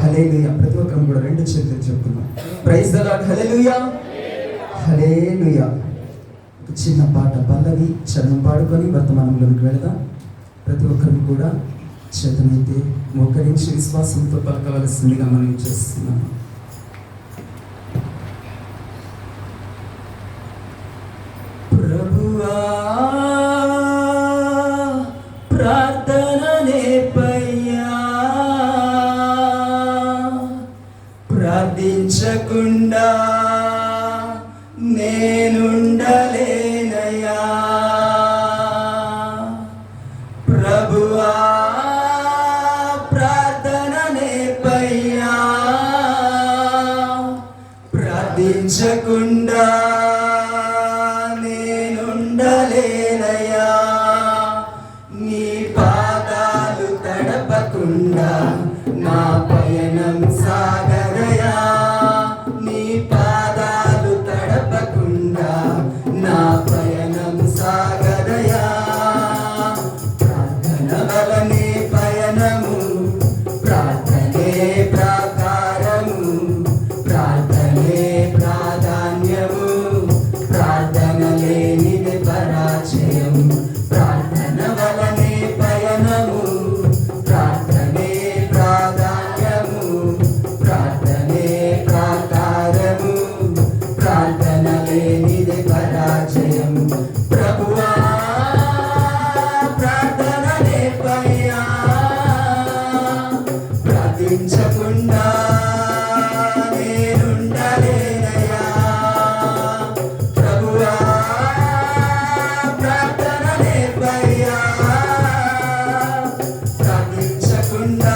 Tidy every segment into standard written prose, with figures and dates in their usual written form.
హల్లెలూయా. ప్రతి ఒక్కరం కూడా రెండు చేతులు చెప్పుకుందాం. Praise the lord. Hallelujah, hallelujah. ఒక చిన్న పాట పల్లవి చరణం పాడుకొని వర్తమానంలోకి వెళదాం. ప్రతి ఒక్కరిని కూడా చేతనైతే మోకరించి విశ్వాసంతో పలకవలసిందిగా మనం చేస్తున్నాం. ప్రభువా ప్రార్థననే పయ్యా, ప్రార్థించకుండా నేనుండలేనయ్యా. ప్రభువా ప్రార్థననే పయ్యా, ప్రార్థించకుండా నేనుండలేనయ్యా. నీ పాదాలు తడపకుండా నా పయనం సాగరయా. నీ పాదాలు తడపకుండా నా పయనం సాగరయా. ప్రార్థన వలనే పయనము, ప్రార్థనే ప్రాకారము, ప్రార్థనే ప్రాధాన్యము, ప్రార్థన లేనిది పరాజయం. ప్రార్థన వలనే పయనము, ప్రార్థనే ప్రాధాన్యము, ప్రార్థనే ప్రాకారము, ప్రార్థన లేనిది పరాజయం. ప్రభువా ప్రార్థననే పయ్యా, ప్రార్థించకుండా నేనుండలేనయ్యా. ప్రభువా ప్రార్థననే పయ్యా, ప్రార్థించకుండా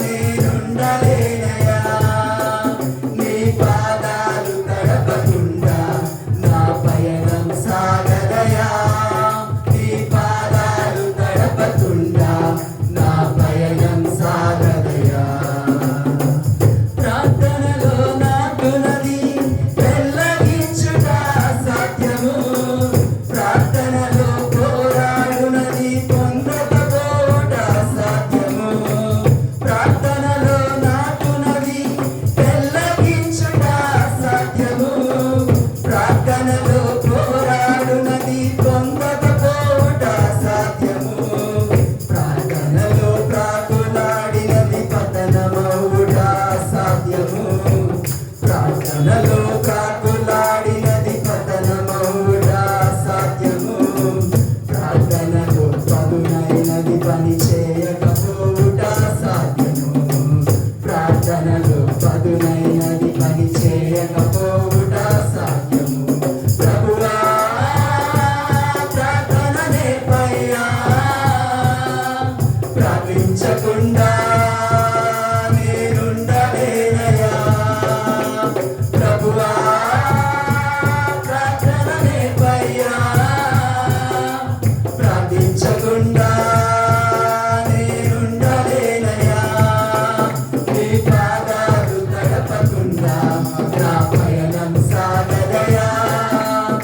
నేనుండలేనయ్యా. నీ పాదాలు తడపకుండా నా పయనం సాగదయా. నీ పాదాలు తడపకుండా నా పయనం సాగదయా. ప్రార్థనలో నాకునది పెళ్ళగించుట సాధ్యము, ప్రార్థనలో పోరాడునది పొందకపోవుట సాధ్యము. ప్రార్థనలో నాకునది పెళ్ళగించుట సాధ్యము, ప్రార్థనలో పోరాడునది పొందకపోవుట సాధ్యము. ప్రార్థనలో ప్రాకులాడినది పతనమవుట సాధ్యము, ప్రార్థనలో ప్రాకులాడినది పతనమవుట సాధ్యము. ప్రార్థనలో పదునైనది పని చేయకపోవుట సాధ్యము, ప్రార్థనలో పదునైనది పని చేయకపోవుట సాధ్యము. ప్రభువా ప్రార్థననే పయ్యా, ప్రార్థించకుండా నేనుండలేనయ్యా. ప్రభువా ప్రార్థననే పయ్యా, ప్రార్థించకుండా నేనుండలేనయ్యా. నీ పాదాలు తడపకుండా నా పయనం సాగదయా.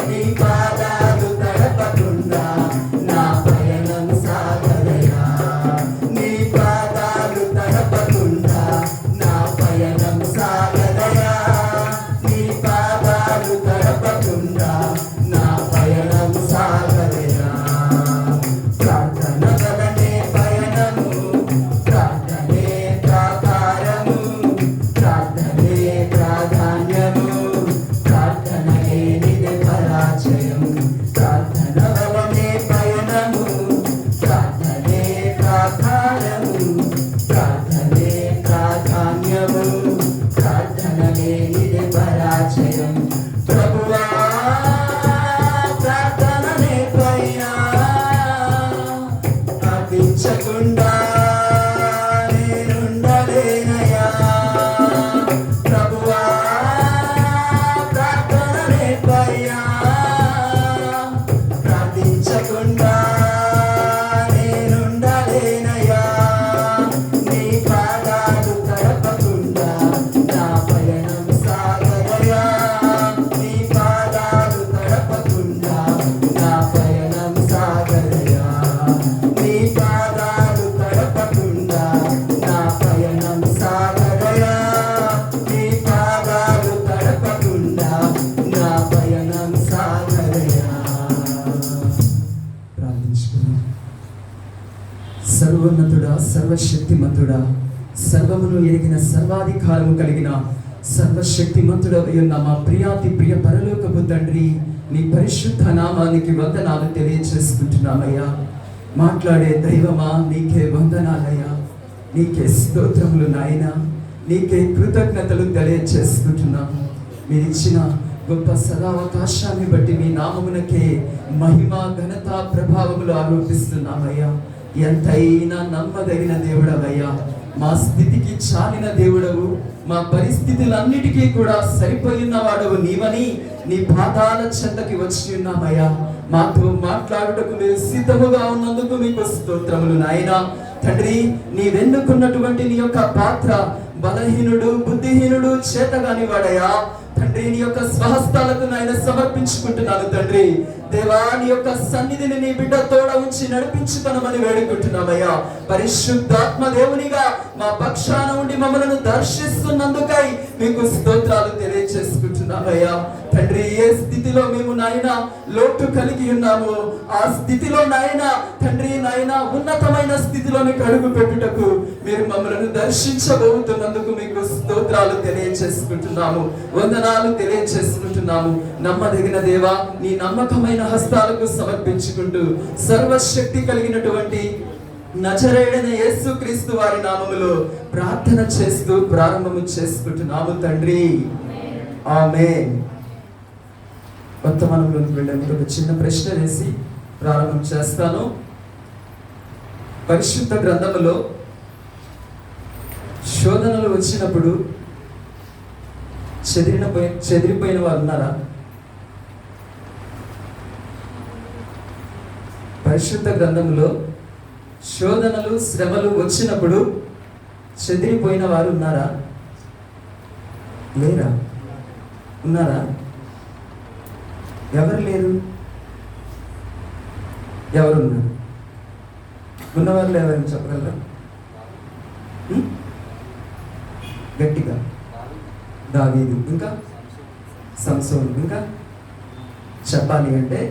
నీ పాదాలు తడపకుండా నా పయనం సాగదయా. నీ పాదాలు సర్వశక్తిమంతుడా, సర్వమును ఎరిగిన సర్వాధికారము కలిగిన సర్వశక్తిమంతుడవై ఉన్న మా ప్రియాతి ప్రియ పరలోకపు తండ్రి, నీ పరిశుద్ధ నామానికి వందనాలు తెలియజేసుకుంటున్నామయ్యా. మాట్లాడే దైవమా, నీకే వందనాలయ్యా, నీకే స్తోత్రములు నాయన, నీకే కృతజ్ఞతలు తెలియజేసుకుంటున్నాము. మీరు ఇచ్చిన గొప్ప సదావకాశాన్ని బట్టి మీ నామమునకే మహిమ, ఘనత, ప్రభావములు ఆరోపిస్తున్నామయ్యా. ఎంతైనా నమ్మదగిన దేవుడవయ్యా, మా స్థితికి చాలిన దేవుడవు, మా పరిస్థితులన్నిటికీ కూడా సరిపోయిన వాడవు నీవని నీ పాదాల చెంతకి వచ్చి ఉన్నామయ్యా. మాతో మాట్లాడుటకు మీరు సిద్ధముగా ఉన్నందుకు మీకు స్తోత్రములు నాయనా. తండ్రి, నీవెన్నుకున్నటువంటి నీ యొక్క పాత్ర బలహీనుడు, బుద్ధిహీనుడు, చేతగాని వాడయ్యా. తండ్రి, నీ యొక్క స్వహస్తాలకు నాయన సమర్పించుకుంటున్నాను తండ్రి. దేవా, నీ యొక్క సన్నిధిని నీ బిడ్డ తోడ ఉంచి నడిపించుకొనమని వేడుకుంటున్నామయ్యా. పరిశుద్ధాత్మ దేవునిగా మా పక్షాన ఉండి మమ్మలను దర్శిస్తున్నందుకై మీకు స్తోత్రాలు తెలియజేసుకుంటున్నామయ్యా. తండ్రి, ఏ స్థితిలో మేము నాయన లోటు కలిగి ఉన్నామో ఆ స్థితిలో నాయన తండ్రి నాయన ఉన్నతమైన స్థితిలోనికి అడుగు పెట్టుటకు మీరు మమ్మలను దర్శించబోతున్నందుకు మీకు స్తోత్రాలు తెలియజేసుకుంటున్నాము, వందనాలు తెలియజేసుకుంటున్నాము. నమ్మదగిన దేవా, నీ నమ్మకమైన హస్తాలకు సమర్పించుకుంటూ సర్వశక్తి కలిగినటువంటి నజరేయుడైన యేసుక్రీస్తు వారి నామములో ప్రార్థన చేస్తూ ప్రారంభము చేసుకుంటున్నాము తండ్రి, ఆమేన్. వర్తమానంలోకి వెళ్ళే ముందు ఒక చిన్న ప్రశ్న వేసి ప్రారంభం చేస్తాను. పరిశుద్ధ గ్రంథములో శోధనలు వచ్చినప్పుడు చెదిరిపోయిన వారు ఉన్నారా? పరిశుద్ధ గ్రంథంలో శోధనలు, శ్రమలు వచ్చినప్పుడు చెదిరిపోయిన వారు ఉన్నారా? లేరా? ఉన్నారా? ఎవరు లేరు? ఎవరున్నారు? ఉన్నవాళ్ళు ఎవరైనా చెప్పగలరా? గట్టిగా. దావీదు, ఇంకా సంసోను, ఇంకా చెప్పాలి అంటే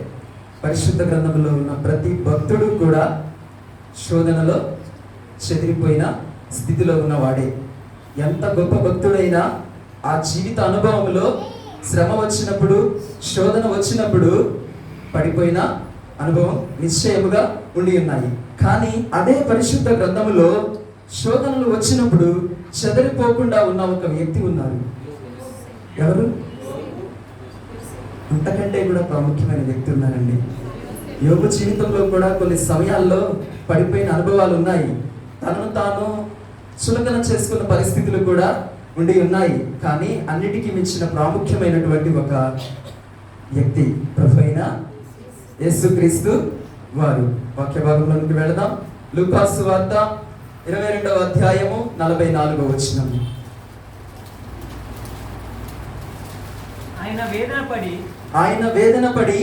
పరిశుద్ధ గ్రంథంలో ఉన్న ప్రతి భక్తుడు కూడా శోధనలో చెదిరిపోయిన స్థితిలో ఉన్నవాడే. ఎంత గొప్ప భక్తుడైనా ఆ జీవిత అనుభవంలో శ్రమ వచ్చినప్పుడు, శోధన వచ్చినప్పుడు పడిపోయిన అనుభవం నిశ్చయముగా ఉండి ఉన్నాయి. కానీ అదే పరిశుద్ధ గ్రంథములో శోధనలు వచ్చినప్పుడు చెదరిపోకుండా ఉన్న ఒక వ్యక్తి ఉన్నారు. ఎవరు? అంతకంటే కూడా ప్రాముఖ్యమైన వ్యక్తి ఉన్నారండి. యోబు జీవితంలో కూడా కొన్ని సమయాల్లో పడిపోయిన అనుభవాలు ఉన్నాయి. తనను తాను చులకన చేసుకున్న పరిస్థితులు కూడా ఉండి ఉన్నాయి. కానీ అన్నిటికీ మించిన ప్రాముఖ్యమైనటువంటి ఒక వ్యక్తి ప్రభువైన యేసుక్రీస్తు వారు. వాక్య భాగంలోకి వెళదాం. లూకాసు సువార్త 22వ అధ్యాయము 44వ వచనం. ఆయన వేదన పడి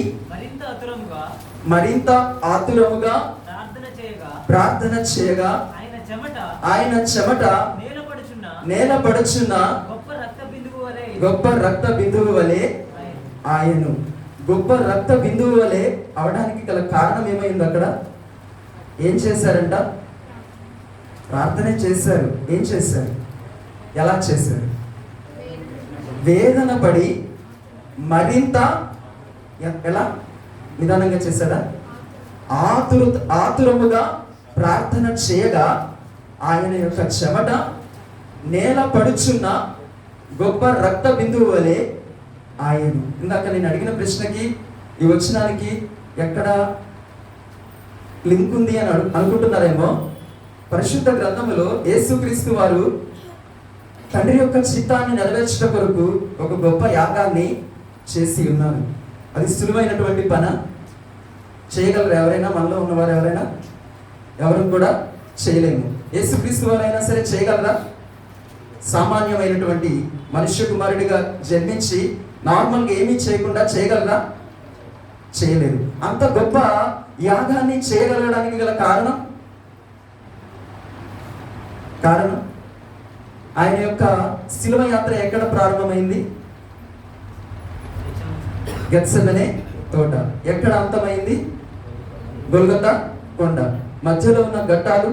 మరింత ఆతురముగా ప్రార్థన చేయగా ఆయన చెమట నేలపడుచున్న గొప్ప రక్త బిందువు వలె ఆయను. గొప్ప రక్త బిందువు వలె అవడానికి గల కారణం ఏమైంది? అక్కడ ఏం చేశారంట? ప్రార్థన చేశారు. ఏం చేశారు? ఎలా చేశారు? వేదన పడి మరింత ఎలా నిదానంగా చేశారా? ఆతురముగా ప్రార్థన చేయగా ఆయన యొక్క చెమట నేల పడుచున్న గొప్ప రక్త బిందువు వలె ఆయన. ఇందాక నేను అడిగిన ప్రశ్నకి ఈ వచనానికి ఎక్కడ లింక్ ఉంది అని అనుకుంటున్నారేమో. పరిశుద్ధ గ్రంథములో యేసుక్రీస్తు వారు తండ్రి యొక్క చిత్తాన్ని నెరవేర్చట కొరకు ఒక గొప్ప యాగాన్ని చేసి ఉన్నారు. అది సులువైనటువంటి పని. చేయగలరు ఎవరైనా? మనలో ఉన్నవారు ఎవరైనా? ఎవరు కూడా చేయలేము. యేసుక్రీస్తు వారైనా సరే చేయగలరా? సామాన్యమైనటువంటి మనుష్య కుమారుడిగా జన్మించి నార్మల్గా ఏమీ చేయకుండా చేయగలరా? చేయలేరు. అంత గొప్ప యాగాన్ని చేయగలగడానికి గల కారణం ఆయన యొక్క శిలువ యాత్ర ఎక్కడ ప్రారంభమైంది? గెత్సెమనే తోట. ఎక్కడ అంతమైంది? గొల్గొతా కొండ. మధ్యలో ఉన్న ఘట్టాలు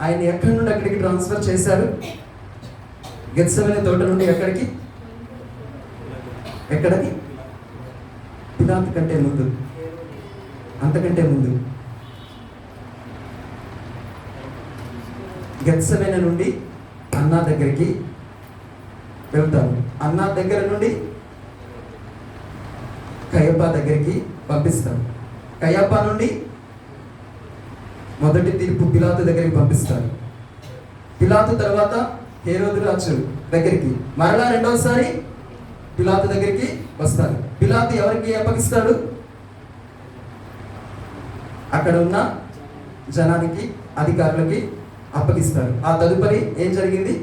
ఆయన ఎక్కడి నుండి ఎక్కడికి ట్రాన్స్ఫర్ చేశారు? గెత్సెమనే తోట నుండి ఎక్కడికి? ఎక్కడికి? పిలాతు కంటే ముందు, అంతకంటే ముందు గెత్సెమనే నుండి అన్నా దగ్గరికి వెళ్తారు. అన్నా దగ్గర నుండి కయప దగ్గరికి పంపిస్తారు. కయప నుండి మొదటి తీర్పు పిలాతు దగ్గరికి పంపిస్తారు. పిలాతు తర్వాత హేరోదు రాజు దగ్గరికి, మరలా రెండవసారి పిలాతు దగ్గరికి వస్తారు. పిలాతు ఎవరికి అప్పగిస్తాడు? అక్కడ ఉన్న జనానికి, అధికారులకి అప్పగిస్తారు. ఆ తదుపరి ఏం జరిగింది?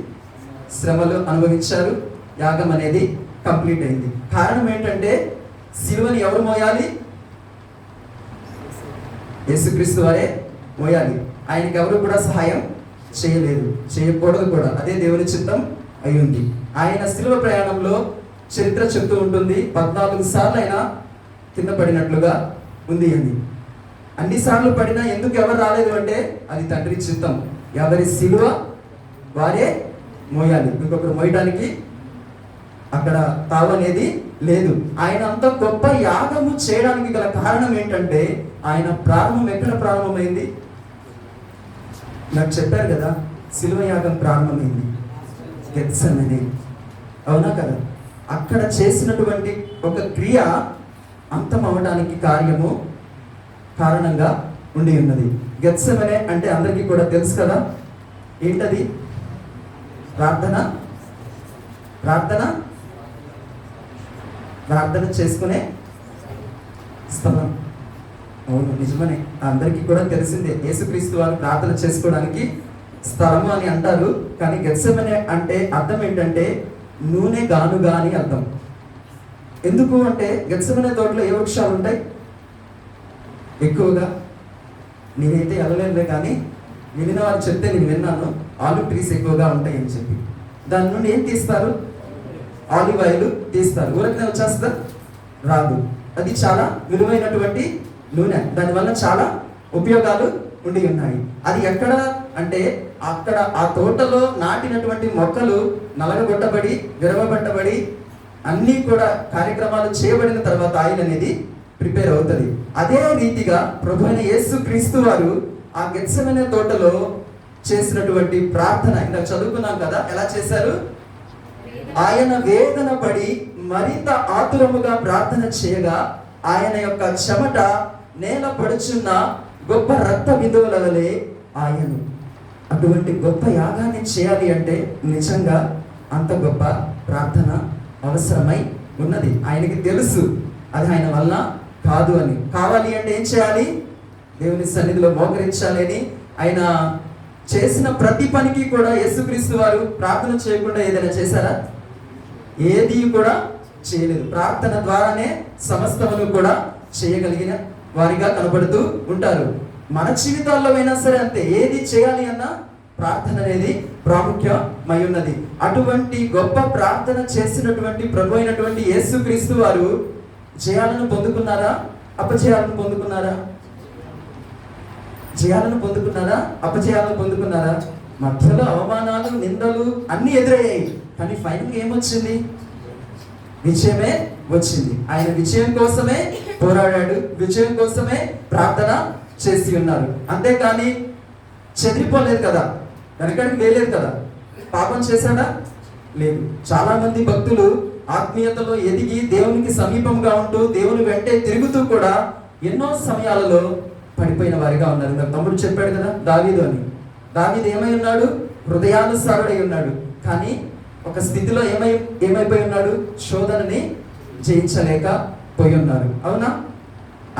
శ్రమలు అనుభవించారు. యాగం అనేది కంప్లీట్ అయింది. కారణం ఏంటంటే సిలువని ఎవరు మోయాలి? యేసుక్రీస్తు వారే మోయాలి. ఆయనకి ఎవరు కూడా సహాయం చేయలేదు, చేయకూడదు కూడా. అదే దేవుని చిత్తం అయ్యింది. ఆయన సిలువ ప్రయాణంలో చరిత్ర చెప్తూ ఉంటుంది, 14 సార్లు ఆయన కింద పడినట్లుగా ఉంది అని. అన్నిసార్లు పడినా ఎందుకు ఎవరు రాలేదు అంటే అది తండ్రి చిత్తం. ఎవరి సిలువ వారే మోయాలి. ఇంకొకరు మోయడానికి అక్కడ తావనేది లేదు. ఆయన అంత గొప్ప యాగము చేయడానికి గల కారణం ఏంటంటే ఆయన ప్రారంభం ఎక్కడ ప్రారంభమైంది? నాకు చెప్పారు కదా, సిలువ యాగం ప్రారంభమైంది గెత్సెమనే, అవునా కదా? అక్కడ చేసినటువంటి ఒక క్రియ అంతం అవడానికి కారణంగా ఉండి ఉన్నది. గెత్సెమనే అంటే అందరికీ కూడా తెలుసు కదా, ఏంటది? ప్రార్థన చేసుకునే స్థలం. అవును, నిజమనే, అందరికీ కూడా తెలిసిందే. యేసుక్రీస్తు వారు ప్రార్థన చేసుకోవడానికి స్థలము అని అంటారు. కానీ గెత్సెమనే అంటే అర్థం ఏంటంటే నూనె గానుగా అని అర్థం. ఎందుకు అంటే గెత్సెమనే తోటలో ఏ వృక్షాలు ఉంటాయి ఎక్కువగా? నేనైతే వెళ్ళలేదులే, కానీ వెళ్ళిన వారు చెప్తే నేను విన్నాను, ఆలివ్ ట్రీస్ ఎక్కువగా ఉంటాయి అని చెప్పి. దాని నుండి ఏం తీస్తారు? ఆలివ్ ఆయిల్ తీస్తారు. ఊరికనే వచ్చేస్తుందా? రాదు. అది చాలా విలువైనటువంటి నూనె. దానివల్ల చాలా ఉపయోగాలు ఉండి ఉన్నాయి. అది ఎక్కడ అంటే అక్కడ ఆ తోటలో నాటినటువంటి మొక్కలు నలగగొట్టబడి, విరవబట్టబడి, అన్నీ కూడా కార్యక్రమాలు చేయబడిన తర్వాత ఆయిల్ అనేది ప్రిపేర్ అవుతుంది. అదే రీతిగా ప్రభు అయిన యేసుక్రీస్తు వారు ఆ గెత్సెమనే తోటలో చేసినటువంటి ప్రార్థన ఇలా చదువుకున్నాం కదా, ఎలా చేశారు? ఆయన వేదన పడి మరింత ఆతురముగా ప్రార్థన చేయగా ఆయన యొక్క చెమట నేల పడుచున్న గొప్ప రక్త బిందువుల వలె ఆయను. అటువంటి గొప్ప యాగాన్ని చేయాలి అంటే నిజంగా అంత గొప్ప ప్రార్థన అవసరమై ఉన్నది. ఆయనకి తెలుసు అది ఆయన వల్ల కాదు అని. కావాలి అంటే ఏం చేయాలి? దేవుని సన్నిధిలో మోకరించాలి అని. ఆయన చేసిన ప్రతి పనికి కూడా యేసుక్రీస్తు వారు ప్రార్థన చేయకుండా ఏదైనా చేశారా? ఏది కూడా చేయలేదు. ప్రార్థన ద్వారానే సమస్తమును కూడా చేయగలిగిన వారిగా కనబడుతూ ఉంటారు. మన జీవితాల్లో అయినా సరే అంతే. ఏది చేయాలి అన్నా ప్రార్థన అనేది ప్రాముఖ్యమై ఉన్నది. అటువంటి గొప్ప ప్రార్థన చేసినటువంటి ప్రభు అయినటువంటి యేసుక్రీస్తు వారు జయాలను పొందుకున్నారా? అపజయాలను పొందుకున్నారా? జయాలను పొందుకున్నారా? అపజయాలను పొందుకున్నారా? మధ్యలో అవమానాలు, నిందలు అన్ని ఎదురయ్యాయి. కానీ ఫైనల్గా ఏమొచ్చింది? విజయమే వచ్చింది. ఆయన విజయం కోసమే పోరాడాడు, విజయం కోసమే ప్రార్థన చేసి ఉన్నారు. అంతేకాని చెదిరిపోలేదు కదా, వెనకడికి వేయలేదు కదా. పాపం చేశాడా? లేదు. చాలా మంది భక్తులు ఆత్మీయతలో ఎదిగి దేవునికి సమీపంగా ఉంటూ దేవుని వెంటే తిరుగుతూ కూడా ఎన్నో సమయాలలో పడిపోయిన వారిగా ఉన్నారు. నాకు తమ్ముడు చెప్పాడు కదా దావీదు అని. దావీదు ఏమై ఉన్నాడు? హృదయానుసారుడై ఉన్నాడు. కానీ ఒక స్థితిలో ఏమైపోయి ఉన్నాడు? శోధనని జయించలేకపోయి ఉన్నారు. అవునా?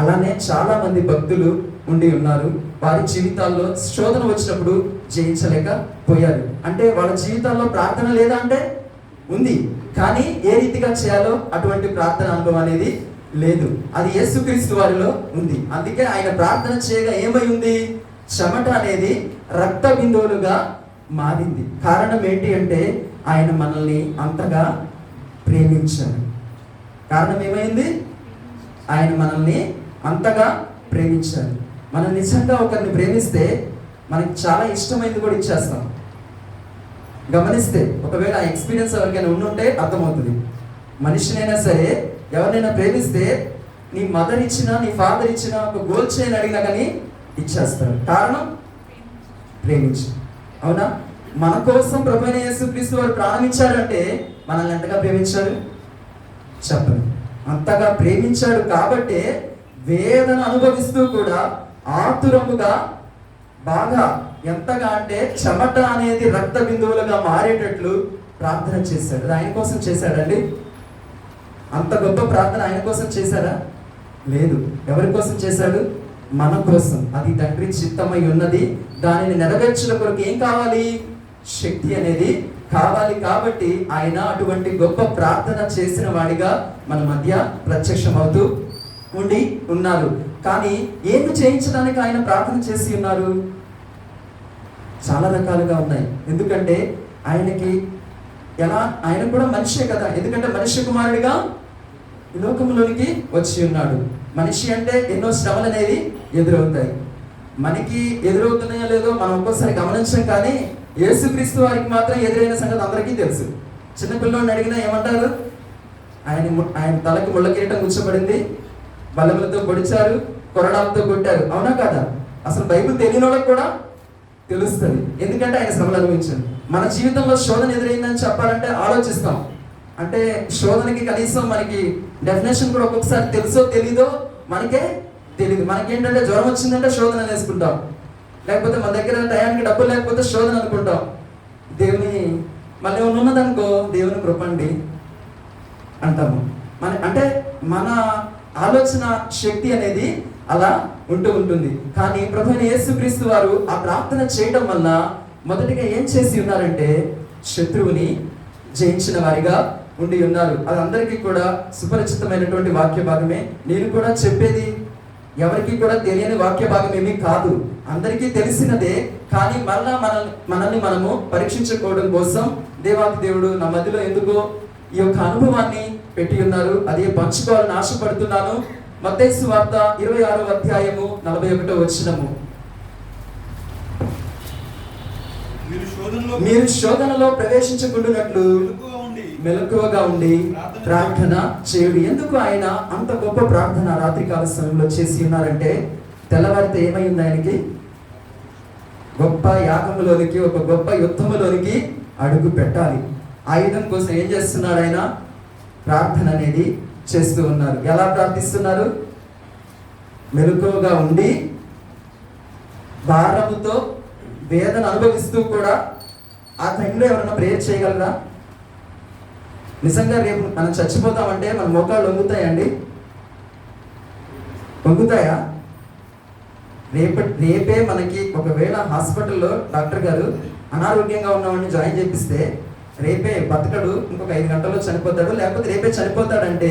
అలానే చాలా మంది భక్తులు ఉండి ఉన్నారు. వారి జీవితాల్లో శోధన వచ్చినప్పుడు జయించలేకపోయారు. అంటే వాళ్ళ జీవితాల్లో ప్రార్థన లేదా అంటే ఉంది, కానీ ఏ రీతిగా చేయాలో అటువంటి ప్రార్థన అనుభవం అనేది లేదు. అది యేసుక్రీస్తు వారిలో ఉంది. అందుకే ఆయన ప్రార్థన చేయగా ఏమై ఉంది? చెమట అనేది రక్త బిందువులుగా మారింది. కారణం ఏంటి అంటే ఆయన మనల్ని అంతగా ప్రేమించారు. కారణం ఏమైంది? ఆయన మనల్ని అంతగా ప్రేమించారు. మనం నిజంగా ఒకరిని ప్రేమిస్తే మనకి చాలా ఇష్టమైనది కూడా ఇచ్చేస్తాం. గమనిస్తే ఒకవేళ ఆ ఎక్స్పీరియన్స్ ఎవరికైనా ఉండుంటే అర్థమవుతుంది. మనిషినైనా సరే ఎవరినైనా ప్రేమిస్తే నీ మదర్ ఇచ్చినా నీ ఫాదర్ ఇచ్చినా ఒక గోల్డ్ చైన్ అడిగినా కానీ ఇచ్చేస్తారు. కారణం ప్రేమించి. అవునా? మన కోసం ప్రభువైన యేసుక్రీస్తు వారు ప్రాణం ఇచ్చారంటే మనల్ని ఎంతగా ప్రేమించాడు చెప్పండి. అంతగా ప్రేమించాడు కాబట్టే వేదన అనుభవిస్తూ కూడా ఆతురముగా బాగా ఎంతగా అంటే చెమట అనేది రక్త బిందువులుగా మారేటట్లు ప్రార్థన చేశాడు. అది ఆయన కోసం చేశాడండి. అంత గొప్ప ప్రార్థన ఆయన కోసం చేశారా? లేదు. ఎవరి కోసం చేశాడు? మన కోసం. అది తండ్రి చిత్తమై ఉన్నది. దానిని నెరవేర్చడం కొరకు ఏం కావాలి? శక్తి అనేది కావాలి. కాబట్టి ఆయన అటువంటి గొప్ప ప్రార్థన చేసిన వాడిగా మన మధ్య ప్రత్యక్షమవుతూ ఉన్నారు. కానీ ఏమి చేయించడానికి ఆయన ప్రార్థన చేసి ఉన్నారు? చాలా రకాలుగా ఉన్నాయి. ఎందుకంటే ఆయనకి ఆయన కూడా మనిషే కదా. ఎందుకంటే మనిషి కుమారుడిగా ఈ లోకంలోనికి వచ్చి ఉన్నాడు. మనిషి అంటే ఎన్నో శ్రమలు అనేవి ఎదురవుతాయి. మనకి ఎదురవుతున్నాయో లేదో మనం ఒక్కోసారి గమనించాం, కానీ యేసుక్రీస్తు వారికి మాత్రం ఎదురైన సంగతి అందరికీ తెలుసు. చిన్నపిల్లని అడిగినా ఏమంటారు? ఆయన తలకి ముళ్ళ కిరీటం కూర్చోబడింది, బల్లములతో పొడిచారు, కొరడాలతో కొట్టారు. అవునా కదా? అసలు బైబిల్ తెలియని వాళ్ళకి కూడా తెలుస్తుంది. ఎందుకంటే ఆయన శ్రమలు అనుభవించాడు. మన జీవితంలో శోధన ఎదురైందని చెప్పాలంటే ఆలోచిస్తాం. అంటే శోధనకి కనీసం మనకి డెఫినేషన్ కూడా ఒక్కొక్కసారి తెలుసో తెలీదో మనకే తెలియదు. మనకేంటంటే జ్వరం వచ్చిందంటే శోధన వేసుకుంటాం, లేకపోతే మన దగ్గర టయానికి డబ్బులు లేకపోతే శోధన అనుకుంటాం. దేవుని మళ్ళీ ఉన్నదనుకో దేవుని కృపండి అంటాము. అంటే మన ఆలోచన శక్తి అనేది అలా ఉంటుంది. కానీ ప్రభువైన యేసుక్రీస్తు వారు ఆ ప్రార్థన చేయడం వల్ల మొదటిగా ఏం చేసి ఉన్నారంటే శత్రువుని జయించిన వారిగా ఉండి ఉన్నారు. అది అందరికీ కూడా సుపరిచితమైనటువంటి వాక్య భాగమే. నేను కూడా చెప్పేది ఎవరికి కూడా తెలియని వాక్య భాగం ఏమీ కాదు, అందరికీ తెలిసినదే. కానీ మళ్ళా మనల్ని మనము పరీక్షించుకోవడం కోసం దేవాది దేవుడు నా మధ్యలో ఎందుకో ఈ యొక్క అనుభవాన్ని పెట్టి ఉన్నారు. అదే పంచుకోవాలని ఆశపడుతున్నాను. మత్తయి సువార్త 26వ అధ్యాయము 41వ వచనము. మీరు శోధనలో ప్రవేశించకుండానట్లు మెలకువగా ఉండి ప్రార్థన చేయుడి. ఎందుకు ఆయన అంత గొప్ప ప్రార్థన రాత్రికాల సమయంలో చేసి ఉన్నారంటే తెల్లవారితే ఏమైంది? ఆయనకి గొప్ప యాగములోనికి, ఒక గొప్ప యుద్ధములోనికి అడుగు పెట్టాలి. ఆయుధం కోసం ఏం చేస్తున్నాడు? ఆయన ప్రార్థన అనేది చేస్తూ ఉన్నారు. ఎలా ప్రార్థిస్తున్నారు? మెలకువగా ఉండి భారముతో వేదన అనుభవిస్తూ కూడా. ఆ టైంలో ఎవరైనా ప్రేయర్ చేయగలరా? నిజంగా రేపు మనం చచ్చిపోతామంటే మన మోకాళ్ళు వంగుతాయండి? వంగుతాయా? రేపే మనకి ఒకవేళ హాస్పిటల్లో డాక్టర్ గారు అనారోగ్యంగా ఉన్నవాడిని జాయిన్ చేపిస్తే రేపే బతకడు, ఇంకొక 5 గంటల్లో చనిపోతాడు, లేకపోతే రేపే చనిపోతాడంటే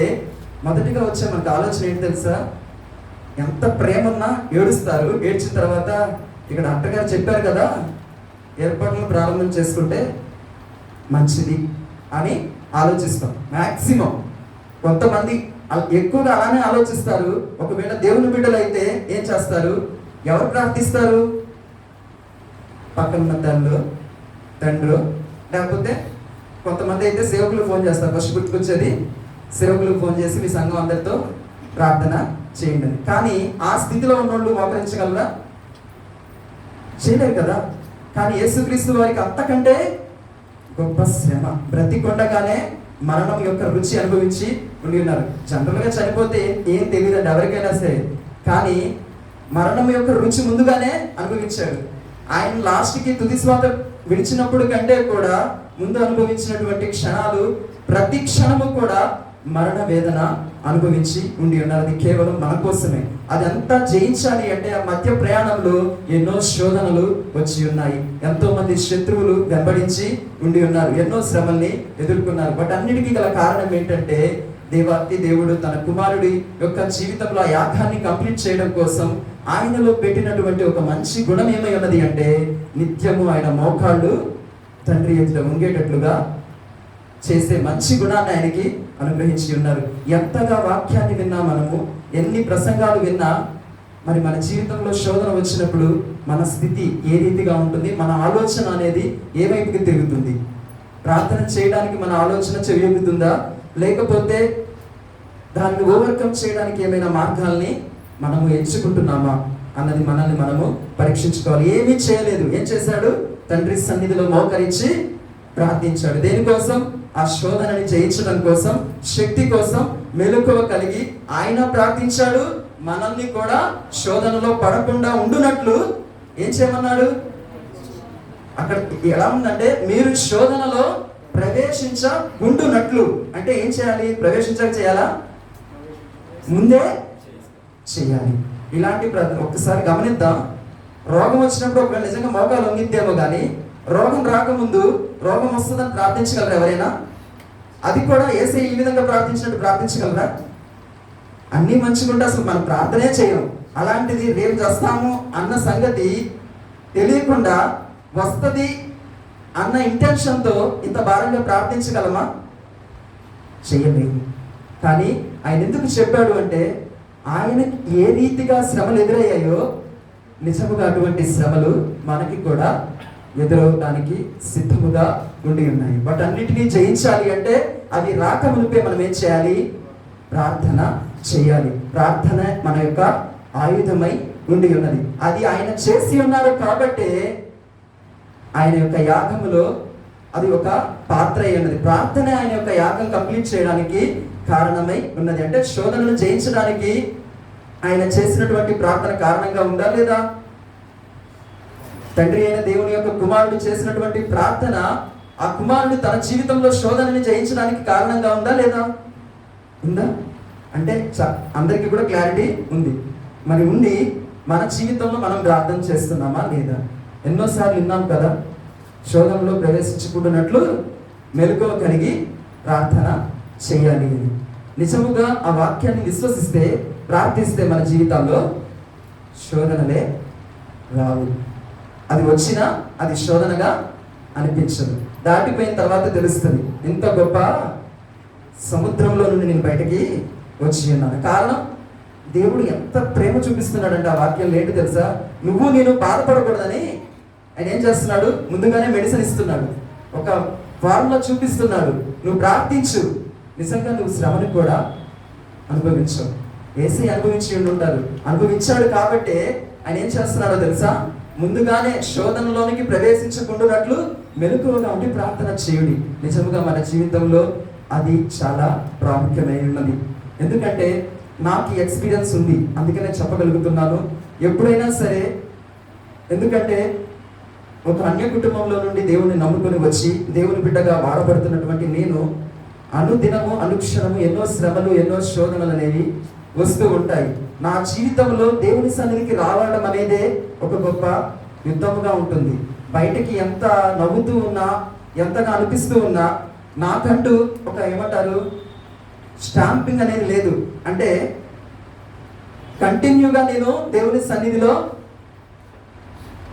మొదటిగా వచ్చే మనకు ఆలోచన ఏంటి తెలుసా? ఎంత ప్రేమ ఉన్నా ఏడుస్తారు. ఏడ్చిన తర్వాత ఇక్కడ డాక్టర్ గారు చెప్పారు కదా, ఏర్పాట్లను ప్రారంభం చేసుకుంటే మంచిది అని ఆలోచిస్తాం. మ్యాక్సిమం కొంతమంది ఎక్కువగా అలానే ఆలోచిస్తారు. ఒకవేళ దేవుని బిడ్డలు అయితే ఏం చేస్తారు? ఎవరు ప్రార్థిస్తారు? పక్కన తండ్రి, లేకపోతే కొంతమంది అయితే సేవకులు ఫోన్ చేస్తారు. ఫస్ట్ గుర్తుకొచ్చేది సేవకులకు ఫోన్ చేసి మీ సంఘం అందరితో ప్రార్థన చేయండి. కానీ ఆ స్థితిలో ఉన్నోళ్ళు మోకరించగలరా? చేయలేరు కదా. కానీ యేసుక్రీస్తు వారికి అంతకంటే గొప్ప శ్రమ, బ్రతికొండగానే మరణం యొక్క రుచి అనుభవించి ఉండి ఉన్నారు. జనరల్గా చనిపోతే ఏం తెలియదండి ఎవరికైనా సరే, కానీ మరణం యొక్క రుచి ముందుగానే అనుభవించాడు. ఆయన లాస్ట్కి తుది శ్వాస విడిచినప్పుడు కంటే కూడా ముందు అనుభవించినటువంటి క్షణాలు, ప్రతి క్షణము కూడా మరణ వేదన అనుభవించి ఉండి ఉన్నారు. అది కేవలం మన కోసమే. అదంతా జయించాలి అంటే ఆ మధ్య ప్రయాణంలో ఎన్నో శోధనలు వచ్చి ఉన్నాయి. ఎంతో మంది శత్రువులు వెంబడించి ఉండి ఉన్నారు. ఎన్నో శ్రమల్ని ఎదుర్కొన్నారు. బట్ అన్నిటికీ గల కారణం ఏంటంటే దేవుడు తన కుమారుడి యొక్క జీవితంలో ఆ యాగాన్ని కంప్లీట్ చేయడం కోసం ఆయనలో పెట్టినటువంటి ఒక మంచి గుణం ఏమై ఉన్నది అంటే నిత్యము ఆయన మోకాళ్ళు తండ్రి ఎదుట వంగేటట్లుగా చేసే మంచి గుణాన్ని ఆయనకి అనుగ్రహించి ఉన్నారు. ఎంతగా వాక్యాన్ని విన్నా మనము, ఎన్ని ప్రసంగాలు విన్నా మరి మన జీవితంలో శోధన వచ్చినప్పుడు మన స్థితి ఏ రీతిగా ఉంటుంది, మన ఆలోచన అనేది ఏ వైపుకి తిరుగుతుంది? ప్రార్థన చేయడానికి మన ఆలోచన చెవియొగ్గుతుందా, లేకపోతే దాన్ని ఓవర్కమ్ చేయడానికి ఏమైనా మార్గాల్ని మనము ఎంచుకుంటున్నామా అన్నది మనల్ని మనము పరీక్షించుకోవాలి. ఏమీ చేయలేదు, ఏం చేశాడు? తండ్రి సన్నిధిలో మోకరించి ప్రార్థించాడు. దేనికోసం? ఆ శోధనని జయించడం కోసం, శక్తి కోసం, మెలకువ కలిగి ఆయన ప్రార్థించాడు. మనల్ని కూడా శోధనలో పడకుండా ఉండునట్లు ఏం చేయమన్నాడు? అక్కడ ఎలా ఉందంటే, మీరు శోధనలో ప్రవేశించకుండునట్లు. అంటే ఏం చేయాలి? ప్రవేశించాక చేయాలా? ముందే చేయాలి. ఇలాంటి ఒక్కసారి గమనిద్దాం. రోగం వచ్చినప్పుడు ఒకవేళ నిజంగా మోకాలు వంగిద్దేమో కానీ, రోగం రాకముందు రోగం వస్తుందని ప్రార్థించగలరా ఎవరైనా? అది కూడా యేసయ్య ఈ విధంగా ప్రార్థించినట్టు ప్రార్థించగలరా? అన్నీ మంచిగుంటే అసలు మనం ప్రార్థనే చేయం. అలాంటిది రేపు చేస్తాము అన్న సంగతి తెలియకుండా వస్తుంది అన్న ఇంటెన్షన్తో ఇంత భారంగా ప్రార్థించగలమా? చేయలేము. కానీ ఆయన ఎందుకు చెప్పాడు అంటే, ఆయనకి ఏ రీతిగా శ్రమలు ఎదురయ్యాయో నిజముగా అటువంటి శ్రమలు మనకి కూడా ఎదురవడానికి సిద్ధముగా ఉండి ఉన్నాయి. వాటన్నిటినీ జయించాలి అంటే అది రాకమునిపే మనం ఏం చేయాలి? ప్రార్థన చేయాలి. ప్రార్థన మన యొక్క ఆయుధమై ఉండి ఉన్నది. అది ఆయన చేసి ఉన్నారు కాబట్టి ఆయన యొక్క యాగములో అది ఒక పాత్ర అయి ఉన్నది. ప్రార్థన ఆయన యొక్క యాగం కంప్లీట్ చేయడానికి కారణమై ఉన్నది. అంటే శోధనను జయించడానికి ఆయన చేసినటువంటి ప్రార్థన కారణంగా ఉందా లేదా? తండ్రి అయిన దేవుని యొక్క కుమారుడు చేసినటువంటి ప్రార్థన ఆ కుమారుడు తన జీవితంలో శోధనని జయించడానికి కారణంగా ఉందా లేదా? ఉందా? అంటే అందరికీ కూడా క్లారిటీ ఉంది. మరి ఉండి మన జీవితంలో మనం ప్రార్థన చేస్తున్నామా లేదా? ఎన్నోసార్లు విన్నాం కదా, శోధనలో ప్రవేశించుకుంటున్నట్లు మెలకువ కలిగి ప్రార్థన చేయాలి. నిజముగా ఆ వాక్యాన్ని విశ్వసిస్తే, ప్రార్థిస్తే మన జీవితాల్లో శోధనలే రావు. అది వచ్చినా అది శోధనగా అనిపించదు. దాటిపోయిన తర్వాత తెలుస్తుంది, ఇంత గొప్ప సముద్రంలో నుండి నేను బయటకి వచ్చి ఉన్నాను. కారణం, దేవుడు ఎంత ప్రేమ చూపిస్తున్నాడంటే ఆ వాక్యంలో ఏంటి తెలుసా? నువ్వు నేను బాధపడకూడదని ఆయన ఏం చేస్తున్నాడు? ముందుగానే మెడిసిన్ ఇస్తున్నాడు, ఒక ఫార్ములా చూపిస్తున్నాడు. నువ్వు ప్రార్థించు, నిజంగా నువ్వు శ్రమని కూడా అనుభవించవు. యేసయ్య అనుభవించాడు కాబట్టి ఆయన ఏం చేస్తున్నాడో తెలుసా? ముందుగానే శోధనలోనికి ప్రవేశించకుండానట్లు మెలకువగా ఉండి ప్రార్థన చేయుడి. నిజముగా మన జీవితంలో అది చాలా ప్రాముఖ్యమై ఉన్నది. ఎందుకంటే నాకు ఎక్స్పీరియన్స్ ఉంది, అందుకనే చెప్పగలుగుతున్నాను. ఎప్పుడైనా సరే, ఎందుకంటే ఒక అన్య కుటుంబంలో నుండి దేవుని నమ్ముకొని వచ్చి దేవుని బిడ్డగా వాడబడుతున్నటువంటి నేను అనుదినము అనుక్షణము ఎన్నో శ్రమలు, ఎన్నో శోధనలు అనేవి వస్తూ ఉంటాయి. నా జీవితంలో దేవుని సన్నిధికి రావడం అనేదే ఒక గొప్ప యుద్ధముగా ఉంటుంది. బయటికి ఎంత నవ్వుతూ ఉన్నా, ఎంతగా అనిపిస్తూ ఉన్నా, నాకంటూ ఒక ఏమంటారు స్టాంపింగ్ అనేది లేదు. అంటే కంటిన్యూగా నేను దేవుని సన్నిధిలో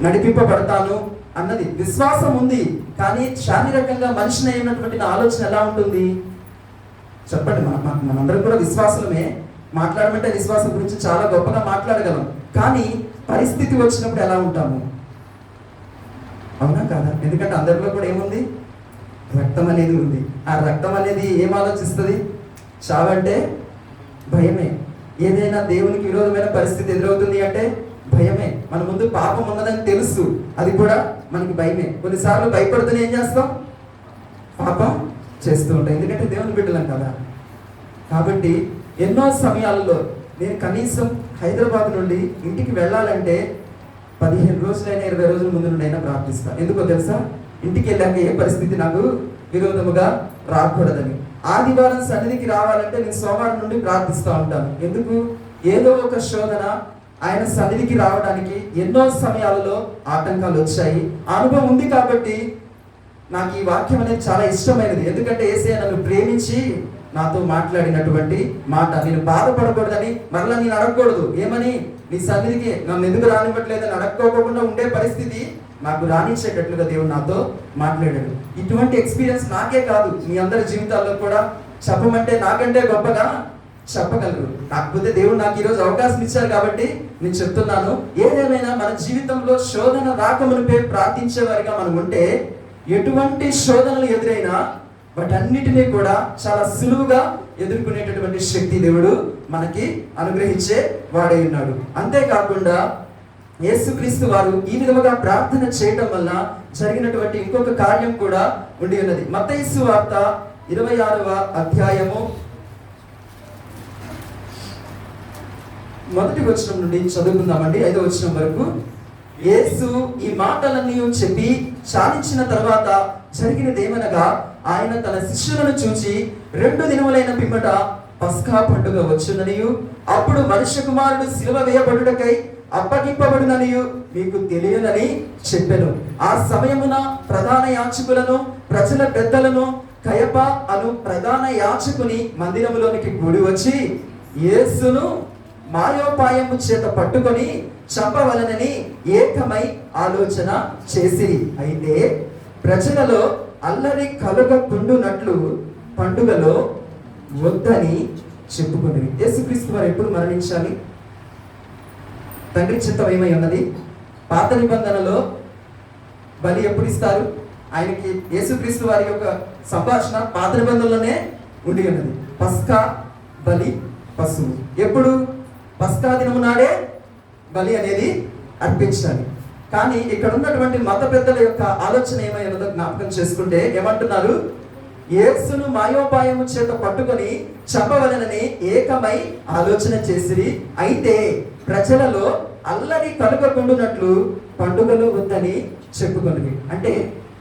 నడిపింపబడతాను అన్నది విశ్వాసం ఉంది. కానీ శారీరకంగా మనిషిని అయినటువంటి నా ఆలోచన ఎలా ఉంటుంది చెప్పండి? మనందరం కూడా విశ్వాసమే. మాట్లాడమంటే విశ్వాసం గురించి చాలా గొప్పగా మాట్లాడగలం, కానీ పరిస్థితి వచ్చినప్పుడు ఎలా ఉంటాము? అవునా కాదా? ఎందుకంటే అందరిలో కూడా ఏముంది? రక్తం అనేది ఉంది. ఆ రక్తం అనేది ఏం ఆలోచిస్తుంది? చావంటే భయమే. ఏదైనా దేవునికి విరోధమైన పరిస్థితి ఎదురవుతుంది అంటే భయమే. మన ముందు పాపం ఉన్నదని తెలుసు, అది కూడా మనకి భయమే. కొన్నిసార్లు భయపడుతూనే ఏం చేస్తాం? పాపం చేస్తూ ఉంటాం, ఎందుకంటే దేవుని బిడ్డలం కదా. కాబట్టి ఎన్నో సమయాల్లో నేను కనీసం హైదరాబాద్ నుండి ఇంటికి వెళ్ళాలంటే 15 రోజులైనా 20 రోజుల ముందు నుండి అయినా ప్రార్థిస్తాను. ఎందుకో తెలుసా? ఇంటికి వెళ్ళాక ఏ పరిస్థితి నాకు విరోధముగా రాకూడదని. ఆదివారం సన్నిధికి రావాలంటే నేను సోమవారం నుండి ప్రార్థిస్తూ ఉంటాను. ఎందుకు? ఏదో ఒక శోధన ఆయన సన్నిధికి రావడానికి ఎన్నో సమయాలలో ఆటంకాలు వచ్చాయి. అనుభవం ఉంది కాబట్టి నాకు ఈ వాక్యం అనేది చాలా ఇష్టమైనది. ఎందుకంటే యేసయ్య నన్ను ప్రేమించి నాతో మాట్లాడినటువంటి మాట. నేను బాధపడకూడదని మరలా నేను అడగకూడదు. ఏమని? నీ సన్నిధికి నన్ను ఎందుకు రానివ్వట్లేదని అడగకోకుండా ఉండే పరిస్థితి నాకు రానిచ్చేటట్లుగా దేవుడు నాతో మాట్లాడాడు. ఇటువంటి ఎక్స్పీరియన్స్ నాకే కాదు, మీ అందరి జీవితాల్లో కూడా చెప్పమంటే నాకంటే గొప్పగా చెప్పగలరు. కాకపోతే దేవుడు నాకు ఈరోజు అవకాశం ఇచ్చారు కాబట్టి నేను చెప్తున్నాను, ఏదేమైనా మన జీవితంలో శోధన రాకమునిపై ప్రార్థించే వారిగా మనం ఉంటే ఎటువంటి శోధనలు ఎదురైనా వాటన్నిటినీ కూడా చాలా సులువుగా ఎదుర్కొనేటటువంటి శక్తి దేవుడు మనకి అనుగ్రహించే వాడై ఉన్నాడు. అంతేకాకుండా యేసుక్రీస్తు వారు ఈ విధముగా ప్రార్థన చేయడం వల్ల జరిగినటువంటి ఇంకొక కార్యం కూడా ఉండి ఉన్నది. మత్తయి సువార్త 26వ అధ్యాయము 1వ వచనం నుండి చదువుకుందామండి. 5వ వచనం వరకు. యేసు ఈ మాటలన్నీ చెప్పి చాలించిన తర్వాత జరిగినదేమనగా, ఆయన తన శిష్యులను చూచి 2 దినములైన పిమ్మట పస్కా పండుగ వచ్చుననియు అప్పుడు మనుష్య కుమారుడు సిలువ వేయబడుటకై అప్పగింపబడుననియు మీకు తెలియనని చెప్పెను. ఆ సమయమున ప్రధాన యాజకులను ప్రజల పెద్దలను కయప అను ప్రధాన యాజకుని మందిరములోనికి కూడి వచ్చి యేసును మాయోపాయము చేత పట్టుకొని చంపవలనని ఏకమై ఆలోచన చేసిరి. అయితే ప్రజలలో అల్లరి కలుగకుండునట్లు పండుగలో వద్దని చెప్పుకుని. యేసుక్రీస్తు వారు ఎప్పుడు మరణించాలి? తండ్రి చిత్తం ఏమై ఉన్నది? పాత నిబంధనలో బలి ఎప్పుడు ఇస్తారు? ఆయనకి యేసుక్రీస్తు వారి యొక్క సంభాషణ పాత నిబంధనలోనే ఉండి ఉన్నది. పస్కా బలి పశువు. ఎప్పుడు? పస్కా దినము నాడే బలి అనేది అర్పించాలి. కానీ ఇక్కడ ఉన్నటువంటి మత పెద్దల యొక్క ఆలోచన ఏమై ఉన్నదో జ్ఞాపకం చేసుకుంటే ఏమంటున్నారు? యేసును మాయోపాయము చేత పట్టుకొని చంపవలనని ఏకమై ఆలోచన చేసిరి. అయితే ప్రజలలో అల్లరి కలుగకుండునట్లు పండుగలు వద్దని చెప్పుకొనివి. అంటే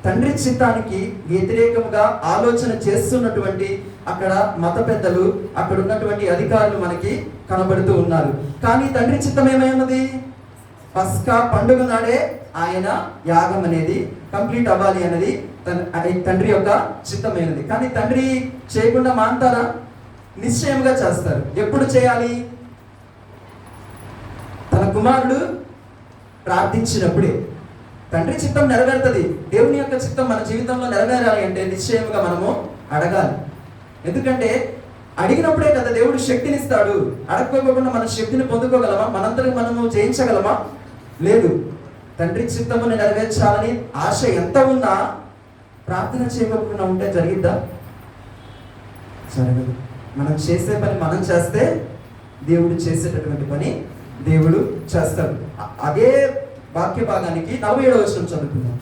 తండ్రి చిత్తానికి వ్యతిరేకంగా ఆలోచన చేస్తున్నటువంటి అక్కడ మత పెద్దలు, అక్కడ ఉన్నటువంటి అధికారులు మనకి కనబడుతూ ఉన్నారు. కానీ తండ్రి చిత్తం ఏమై ఉన్నది? పస్కా పండుగ నాడే ఆయన యాగం అనేది కంప్లీట్ అవ్వాలి అనేది తండ్రి యొక్క చిత్తమైనది. కానీ తండ్రి చేయకుండా మాంటారా? నిశ్చయంగా చేస్తారు. ఎప్పుడు చేయాలి? తన కుమారుడు ప్రార్థించినప్పుడే. తండ్రి చిత్తం నెరవేరుతుంది. దేవుని యొక్క చిత్తం మన జీవితంలో నెరవేరాలి అంటే నిశ్చయంగా మనము అడగాలి. ఎందుకంటే అడిగినప్పుడే కదా దేవుడు శక్తినిస్తాడు. అడగకోకుండా మన శక్తిని పొందుకోగలమా? మనందరికి మనము జయించగలమా? లేదు. తండ్రి చిత్తముని నెరవేర్చాలని ఆశ ఎంత ఉన్నా ప్రార్థన చేయకుండా ఉంటే జరిగిద్దా? జరగదు. మనం చేసే పని మనం చేస్తే దేవుడు చేసేటటువంటి పని దేవుడు చేస్తాడు. అదే వాక్య భాగానికి 47వ వచనం చదువుకుందాం.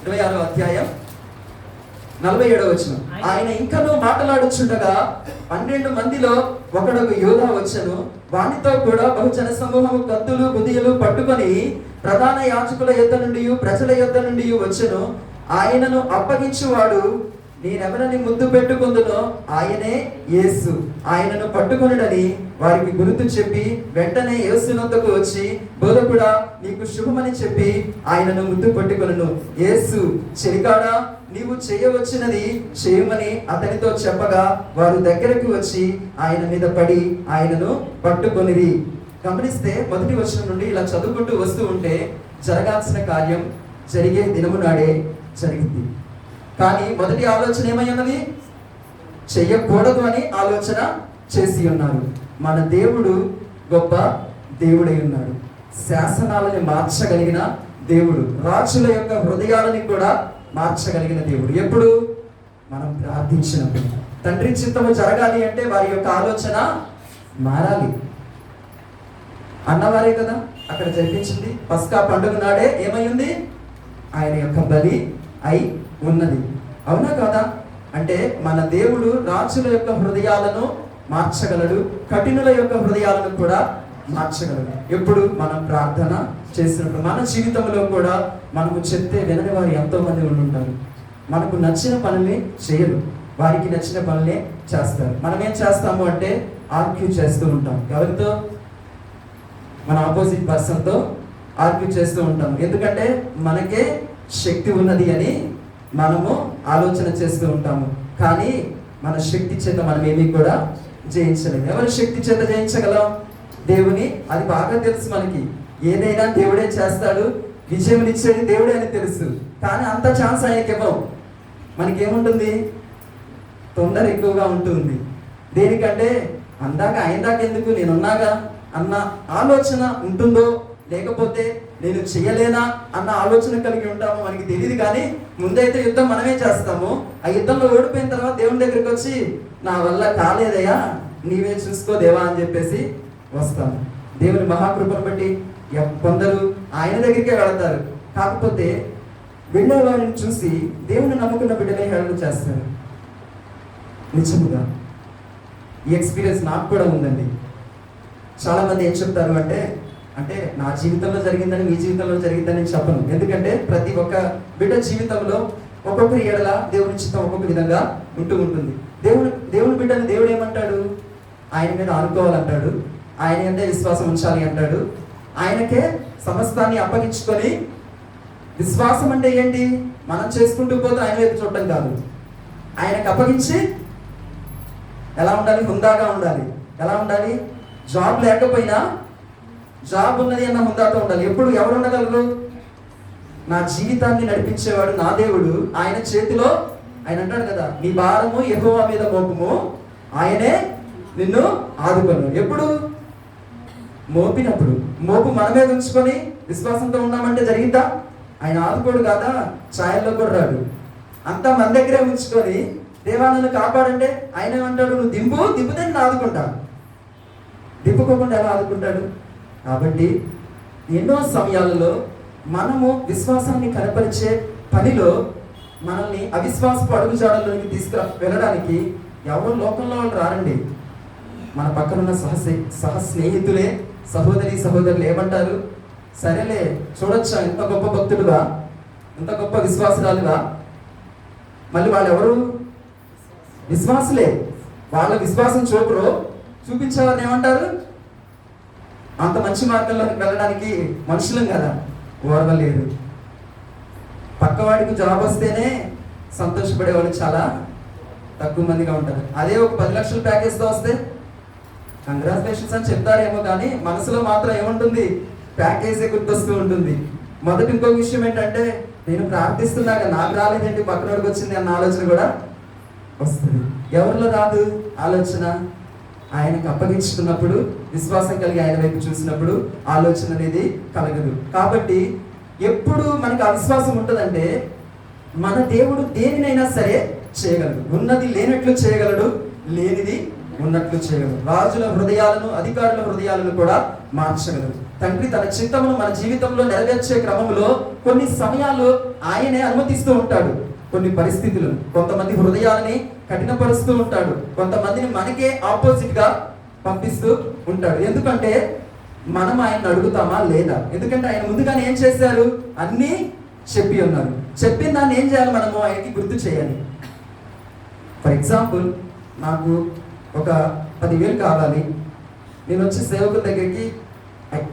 26వ అధ్యాయం 47వ వచనం. ఆయన ఇంకనూ మాట్లాడుచుండగా 12 మందిలో ఒకడొక యోధా వచ్చెను. వానితో కూడా బహుజన సమూహము కత్తులు గుదియలు పట్టుకొని ప్రధాన యాజకుల యొద్ద నుండి ప్రజల యొద్ద నుండి వచ్చెను. ఆయనను అప్పగించువాడు నేనెవరని ముద్దు పెట్టుకుందునో ఆయనే యేసు, ఆయనను పట్టుకొనుడని వారికి గుర్తు చెప్పి వెంటనే యేసునొద్దకు వచ్చి బోధకుడా నీకు శుభమని చెప్పి ఆయనను ముద్దు పట్టుకొనును. యేసు చెలికాడా నీవు చేయవచ్చినది చేయమని అతనితో చెప్పగా వారు దగ్గరకు వచ్చి ఆయన మీద పడి ఆయనను పట్టుకొనిరి. గమనిస్తే 1వ వచనం నుండి ఇలా చదువుకుంటూ వస్తూ ఉంటే జరగాల్సిన కార్యం జరిగే దినము నాడే జరిగింది. కానీ మొదటి ఆలోచన ఏమై ఉన్నది? చెయ్యకూడదు అని ఆలోచన చేసి ఉన్నారు. మన దేవుడు గొప్ప దేవుడై ఉన్నాడు. శాసనాలని మార్చగలిగిన దేవుడు, రాజుల యొక్క హృదయాలని కూడా మార్చగలిగిన దేవుడు. ఎప్పుడు? మనం ప్రార్థించినప్పుడు. తండ్రి చిత్తము జరగాలి అంటే వారి యొక్క ఆలోచన మారాలి. అన్నవారే కదా అక్కడ జరిపించింది. పస్కా పండుగ నాడే ఏమయ్యింది? ఆయన యొక్క బలి అయి ఉన్నది. అవునా కదా? అంటే మన దేవుడు రాజుల యొక్క హృదయాలను మార్చగలడు, కఠినుల యొక్క హృదయాలను కూడా మార్చగలడు. ఎప్పుడు? మనం ప్రార్థన చేసినప్పుడు. మన జీవితంలో కూడా మనము చెప్తే వినని వారు ఎంతో మంది ఉండుంటారు. మనకు నచ్చిన పనులే చేయరు, వారికి నచ్చిన పనులే చేస్తారు. మనం ఏం చేస్తాము అంటే ఆర్గ్యూ చేస్తూ ఉంటాం. ఎవరితో? మన ఆపోజిట్ పర్సన్తో ఆర్గ్యూ చేస్తూ ఉంటాం. ఎందుకంటే మనకే శక్తి ఉన్నది అని మనము ఆలోచన చేస్తూ ఉంటాము. కానీ మన శక్తి చేత మనం ఏమీ కూడా జయించలేము. ఎవరి శక్తి చేత జయించగలం? దేవుని. అది బాగా తెలుసు మనకి. ఏదైనా దేవుడే చేస్తాడు, విజయం ఇచ్చేది దేవుడే అని తెలుసు. కానీ అంత ఛాన్స్ ఆయనకి ఇవ్వం. మనకేముంటుంది? తొందర ఎక్కువగా ఉంటుంది. దేనికంటే అందాక అయిందాక ఎందుకు, నేనున్నాగా, అన్న ఆలోచన ఉంటుందో, లేకపోతే నేను చేయలేనా అన్న ఆలోచన కలిగి ఉంటామో మనకి తెలియదు. కానీ ముందైతే యుద్ధం మనమే చేస్తాము. ఆ యుద్ధంలో ఓడిపోయిన తర్వాత దేవుని దగ్గరికి వచ్చి నా వల్ల కాలేదయ్యా, నీవే చూసుకో దేవా అని చెప్పేసి వస్తాము. దేవుని మహాకృపను బట్టి కొందరు ఆయన దగ్గరికే వెళతారు. కాకపోతే వెళ్ళే వారిని చూసి దేవుని నమ్ముకున్న బిడ్డలే హేళన చేస్తారు. నిజముగా ఈ ఎక్స్పీరియన్స్ నాకు కూడా ఉందండి. చాలా మంది ఏం చెప్తారు అంటే నా జీవితంలో జరిగిందని మీ జీవితంలో జరిగిందని నేను చెప్పను. ఎందుకంటే ప్రతి ఒక్క బిడ్డ జీవితంలో ఒక్కొక్కరి ఎడల దేవుని చిత్తం ఒక్కొక్క విధంగా ఉంటుంది. దేవుని బిడ్డని దేవుడు ఏమంటాడు? ఆయన మీద ఆనుకోవాలంటాడు, ఆయన అంటే విశ్వాసం ఉంచాలి అంటాడు. ఆయనకే సమస్తాన్ని అప్పగించుకొని, విశ్వాసం అంటే ఏంటి? మనం చేసుకుంటూ పోతే ఆయన వైపు చూడటం కాదు, ఆయనకు అప్పగించి ఎలా ఉండాలి? హుందాగా ఉండాలి. ఎలా ఉండాలి? జాబ్ లేకపోయినా జాబ్ ఉన్నది అన్న హుందాతో ఉండాలి. ఎప్పుడు ఎవరు ఉండగలరు? నా జీవితాన్ని నడిపించేవాడు నా దేవుడు, ఆయన చేతిలో. ఆయన అంటాడు కదా, నీ భారము యెహోవా మీద మోపుము, ఆయనే నిన్ను ఆదుకొను. ఎప్పుడు? మోపినప్పుడు. మోపు మన మీద ఉంచుకొని విశ్వాసంతో ఉన్నామంటే జరిగిందా? ఆయన ఆదుకోడు కదా, ఛాయల్లో కూడా రాడు. అంతా మన దగ్గరే ఉంచుకొని దేవా నన్ను కాపాడంటే ఆయన ఏమంటాడు? నువ్వు దింపితే నేను ఆదుకుంటా. దింపుకోకుండా ఎలా ఆదుకుంటాడు? కాబట్టి ఎన్నో సమయాలలో మనము విశ్వాసాన్ని కనపరిచే పనిలో మనల్ని అవిశ్వాసపు అడుగుజాడల్లోకి వెళ్ళడానికి ఎవరు లోకంలో వాళ్ళు రారండి. మన పక్కనున్న సహ స్నేహితులే, సహోదరులు ఏమంటారు? సరేలే, చూడొచ్చా ఎంత గొప్ప భక్తుడుగా, ఎంత గొప్ప విశ్వాసురాలుగా. మళ్ళీ వాళ్ళు ఎవరు? విశ్వాసులే. వాళ్ళ విశ్వాసం చూపించాలని ఏమంటారు? అంత మంచి మార్గంలోకి వెళ్ళడానికి మనుషులం కదా, ఓర్వలేరు. పక్కవాడికి జాబ్ వస్తేనే సంతోషపడే వాళ్ళు చాలా తక్కువ మందిగా ఉంటారు. అదే ఒక 10 లక్షల ప్యాకేజ్తో వస్తే కంగ్రాచులేషన్స్ అని చెప్తారేమో, కానీ మనసులో మాత్రం ఏముంటుంది? ప్యాకేజే గుర్తొస్తూ ఉంటుంది. మొదటి ఇంకొక విషయం ఏంటంటే, నేను ప్రార్థిస్తున్నాక నాకు రాలేదేంటి, పక్కనోడికి వచ్చింది అన్న ఆలోచన కూడా వస్తుంది. ఎవరిలో రాదు ఆలోచన? ఆయనకు అప్పగించుకున్నప్పుడు, విశ్వాసం కలిగి ఆయన వైపు చూసినప్పుడు ఆలోచన అనేది కలగదు. కాబట్టి ఎప్పుడు మనకు అవిశ్వాసం ఉంటుందంటే, మన దేవుడు దేనినైనా సరే చేయగలడు. ఉన్నది లేనట్లు చేయగలడు, లేనిది ఉన్నట్లు చేయగలడు. రాజుల హృదయాలను, అధికారుల హృదయాలను కూడా మార్చగలడు. తండ్రి తన చిత్తమును మన జీవితంలో నెరవేర్చే క్రమంలో కొన్ని సమయాలు ఆయనే అనుమతిస్తూ ఉంటాడు. కొన్ని పరిస్థితులను, కొంతమంది హృదయాలని కఠినపరుస్తూ ఉంటాడు, కొంతమందిని మనకే ఆపోజిట్ గా పంపిస్తూ ఉంటాడు. ఎందుకంటే మనం ఆయన అడుగుతామా లేదా? ఎందుకంటే ఆయన ముందుగానే ఏం చేశారు? అన్నీ చెప్పి ఉన్నారు. చెప్పిన దాన్ని ఏం చేయాలి? మనము ఆయనకి గుర్తు చేయాలి. ఫర్ ఎగ్జాంపుల్, నాకు ఒక 10,000 కావాలి. నేను వచ్చి సేవకుల దగ్గరికి,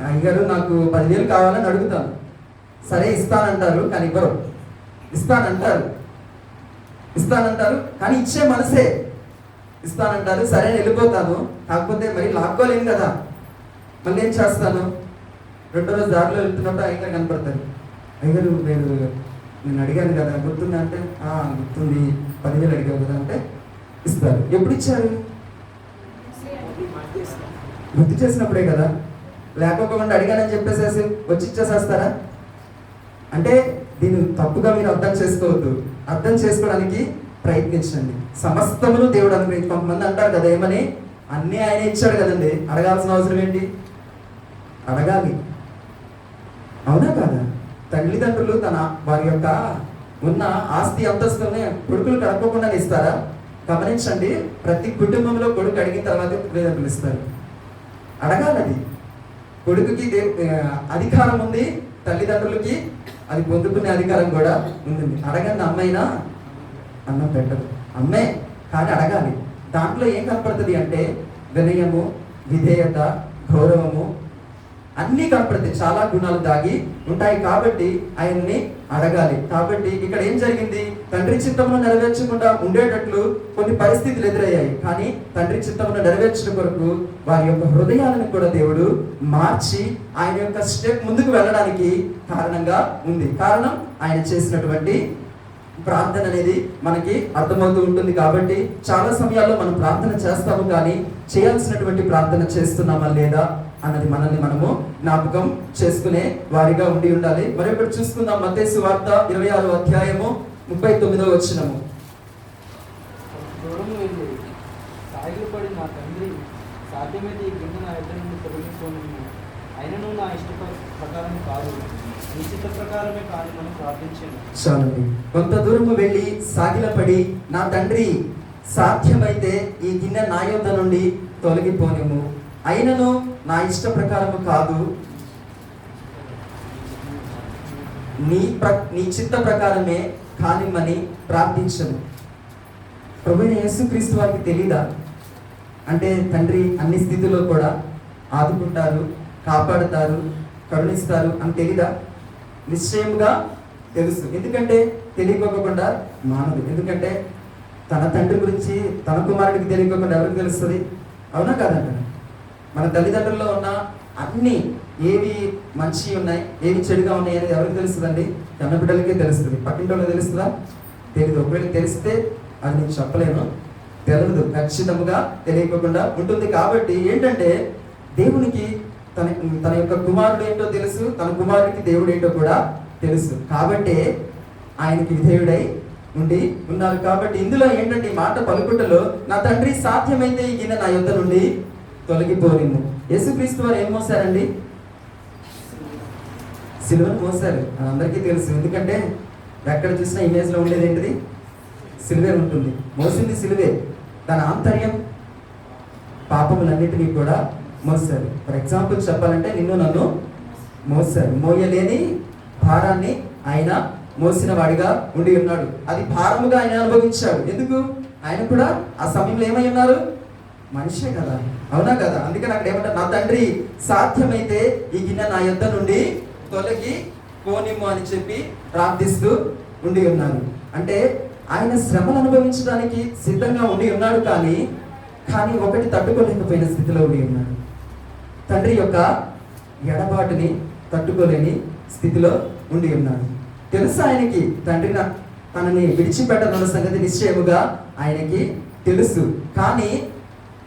అయ్యారు నాకు 10,000 కావాలని అడుగుతాను. సరే ఇస్తానంటారు, కానీ ఇవ్వరు. ఇస్తానంటారు కానీ ఇచ్చే మనసే. ఇస్తానంటారు, సరే వెళ్ళిపోతాను. కాకపోతే మరి లాక్కోలేను కదా. మళ్ళీ ఏం చేస్తాను? 2వ రోజు దారిలో వెళ్తున్నప్పుడు అయ్యగారు కనపడతారు. అయ్యగారు నేను అడిగాను కదా, గుర్తుందా అంటే గుర్తుంది, 10,000 అడిగావు కదా అంటే ఇస్తారు. ఎప్పుడు ఇచ్చారు? గుర్తు చేసినప్పుడే కదా. లేకపోకుండా అడిగానని చెప్పేసేసి వచ్చి ఇచ్చేసేస్తారా? అంటే దీన్ని తప్పుగా మీరు అర్థం చేసుకోవద్దు. అర్థం చేసుకోవడానికి ప్రయత్నించండి. సమస్తమును దేవుడు అనుగ్రహించి, కొంతమంది అంటారు కదా, ఏమని? అన్నీ ఆయన ఇచ్చాడు కదండి, అడగాల్సిన అవసరం ఏంటి? అడగాలి, అవునా కాదా? తల్లిదండ్రులు వారి యొక్క ఉన్న ఆస్తి అంతస్తుని కొడుకులు కడపకుండా ఇస్తారా? గమనించండి, ప్రతి కుటుంబంలో కొడుకు అడిగిన తర్వాత తల్లిదండ్రులు ఇస్తారు. అడగాలది. కొడుకుకి అధికారం ఉంది, తల్లిదండ్రులకి అది పొందుకునే అధికారం కూడా ఉంది. అడగండి అమ్మైనా అన్నం పెట్టదు, అమ్మే, కానీ అడగాలి. దాంట్లో ఏం కనపడుతుంది అంటే వినయము, విధేయత, గౌరవము అన్నీ కనపడతాయి. చాలా గుణాలు దాగి ఉంటాయి. కాబట్టి ఆయన్ని అడగాలి. కాబట్టి ఇక్కడ ఏం జరిగింది? తండ్రి చిత్తమును నెరవేర్చకుండా ఉండేటట్లు కొన్ని పరిస్థితులు ఎదురయ్యాయి. కానీ తండ్రి చిత్తమును నెరవేర్చడం కొరకు వారి యొక్క హృదయాలను కూడా దేవుడు మార్చి ఆయన యొక్క స్టెప్ ముందుకు వెళ్ళడానికి కారణంగా ఉంది. కారణం ఆయన చేసినటువంటి ప్రార్థన అనేది మనకి అర్థమవుతూ ఉంటుంది. కాబట్టి చాలా సమయాల్లో మనం ప్రార్థన చేస్తాము, కానీ చేయాల్సినటువంటి ప్రార్థన చేస్తున్నామా లేదా అన్నది మనల్ని మనము జ్ఞాపకం చేసుకునే వారిగా ఉండి ఉండాలి. మరి ఇప్పుడు చూసుకుందాం మత్తయి సువార్త 26వ అధ్యాయము 39వ వచనము. దూరం వెళ్ళి సాగిలపడి నా తండ్రి, సాధ్యమైతే ఈ గిన్నె నా యొద్ద నుండి తొలగించుకోను, అయినను నా ఇష్ట ప్రకారం కాదు, నీ చిత్త ప్రకారమే కానీ మనం ప్రార్థించాను. చాలండి. కొంత దూరము వెళ్ళి సాగిలపడి నా తండ్రి, సాధ్యమైతే ఈ గిన్నె నా యొద్ద నుండి తొలగిపోనిము, అయినను నా ఇష్ట ప్రకారము కాదు, నీ చిత్త ప్రకారమే కానిమ్మని ప్రార్థించను. ప్రభువైన యేసుక్రీస్తు వారికి తెలీదా? అంటే తండ్రి అన్ని స్థితిలో కూడా ఆదుకుంటారు, కాపాడుతారు, కరుణిస్తారు అని తెలీదా? నిశ్చయముగా తెలుసు. ఎందుకంటే తెలియకోకుండా మానదు. ఎందుకంటే తన తండ్రి గురించి తన కుమారుడికి తెలియకోకుండా ఎవరికి తెలుస్తుంది? అవునా కాదంట? మన తల్లిదండ్రుల్లో ఉన్న అన్ని ఏవి మంచి ఉన్నాయి, ఏవి చెడుగా ఉన్నాయి అనేది ఎవరికి తెలుస్తుందండి? కన్న బిడ్డలకే తెలుస్తుంది. పక్కింటోళ్ళకి తెలుస్తుందా? తెలియదు. ఒకవేళ తెలిస్తే అది నేను చెప్పలేను, తెలియదు, ఖచ్చితంగా తెలియకుండా ఉంటుంది. కాబట్టి ఏంటంటే దేవునికి తన యొక్క కుమారుడు ఏంటో తెలుసు, తన కుమారుడికి దేవుడు ఏంటో కూడా తెలుసు. కాబట్టి ఆయనకి విధేయుడై ఉండి ఉన్నారు. కాబట్టి ఇందులో ఏంటంటే ఈ మాట పలుకుటలో నా తండ్రి, సాధ్యమైతే ఈ గిన్నె నా యొద్ద నుండి తొలగిపోనిమ్ము. యేసుక్రీస్తు వారు ఏం మోసారండి? సిలువను మోసారు. అందరికీ తెలుసు. ఎందుకంటే ఎక్కడ చూసినా ఇమేజ్లో ఉండేది ఏంటిది? సిలువే ఉంటుంది. మోసింది సిలువే. దాని ఆంతర్యం పాపములన్నిటినీ కూడా మోసారు. ఫర్ ఎగ్జాంపుల్ చెప్పాలంటే నిన్ను నన్ను మోసారు. మోయలేని భారాన్ని ఆయన మోసిన వాడిగా ఉండి ఉన్నాడు. అది భారముగా ఆయన అనుభవించాడు. ఎందుకు? ఆయన కూడా ఆ సమయంలో ఏమై ఉన్నారు? మనిషే కదా, అవునా కదా? అందుకని అక్కడ ఏమంటారు? నా తండ్రి, సాధ్యమైతే ఈ గిన్నె నా యొద్ద నుండి తొలగి పోనిమ్ము అని చెప్పి ప్రార్థిస్తూ ఉండి ఉన్నారు. అంటే ఆయన శ్రమను అనుభవించడానికి సిద్ధంగా ఉండి ఉన్నాడు. కానీ ఒకటి తట్టుకోలేకపోయిన స్థితిలో ఉండి ఉన్నాడు. తండ్రి యొక్క ఎడబాటుని తట్టుకోలేని స్థితిలో ఉండి ఉన్నాడు. తెలుసు ఆయనకి తండ్రి తనని విడిచిపెట్టనున్న సంగతి నిశ్చయముగా ఆయనకి తెలుసు. కానీ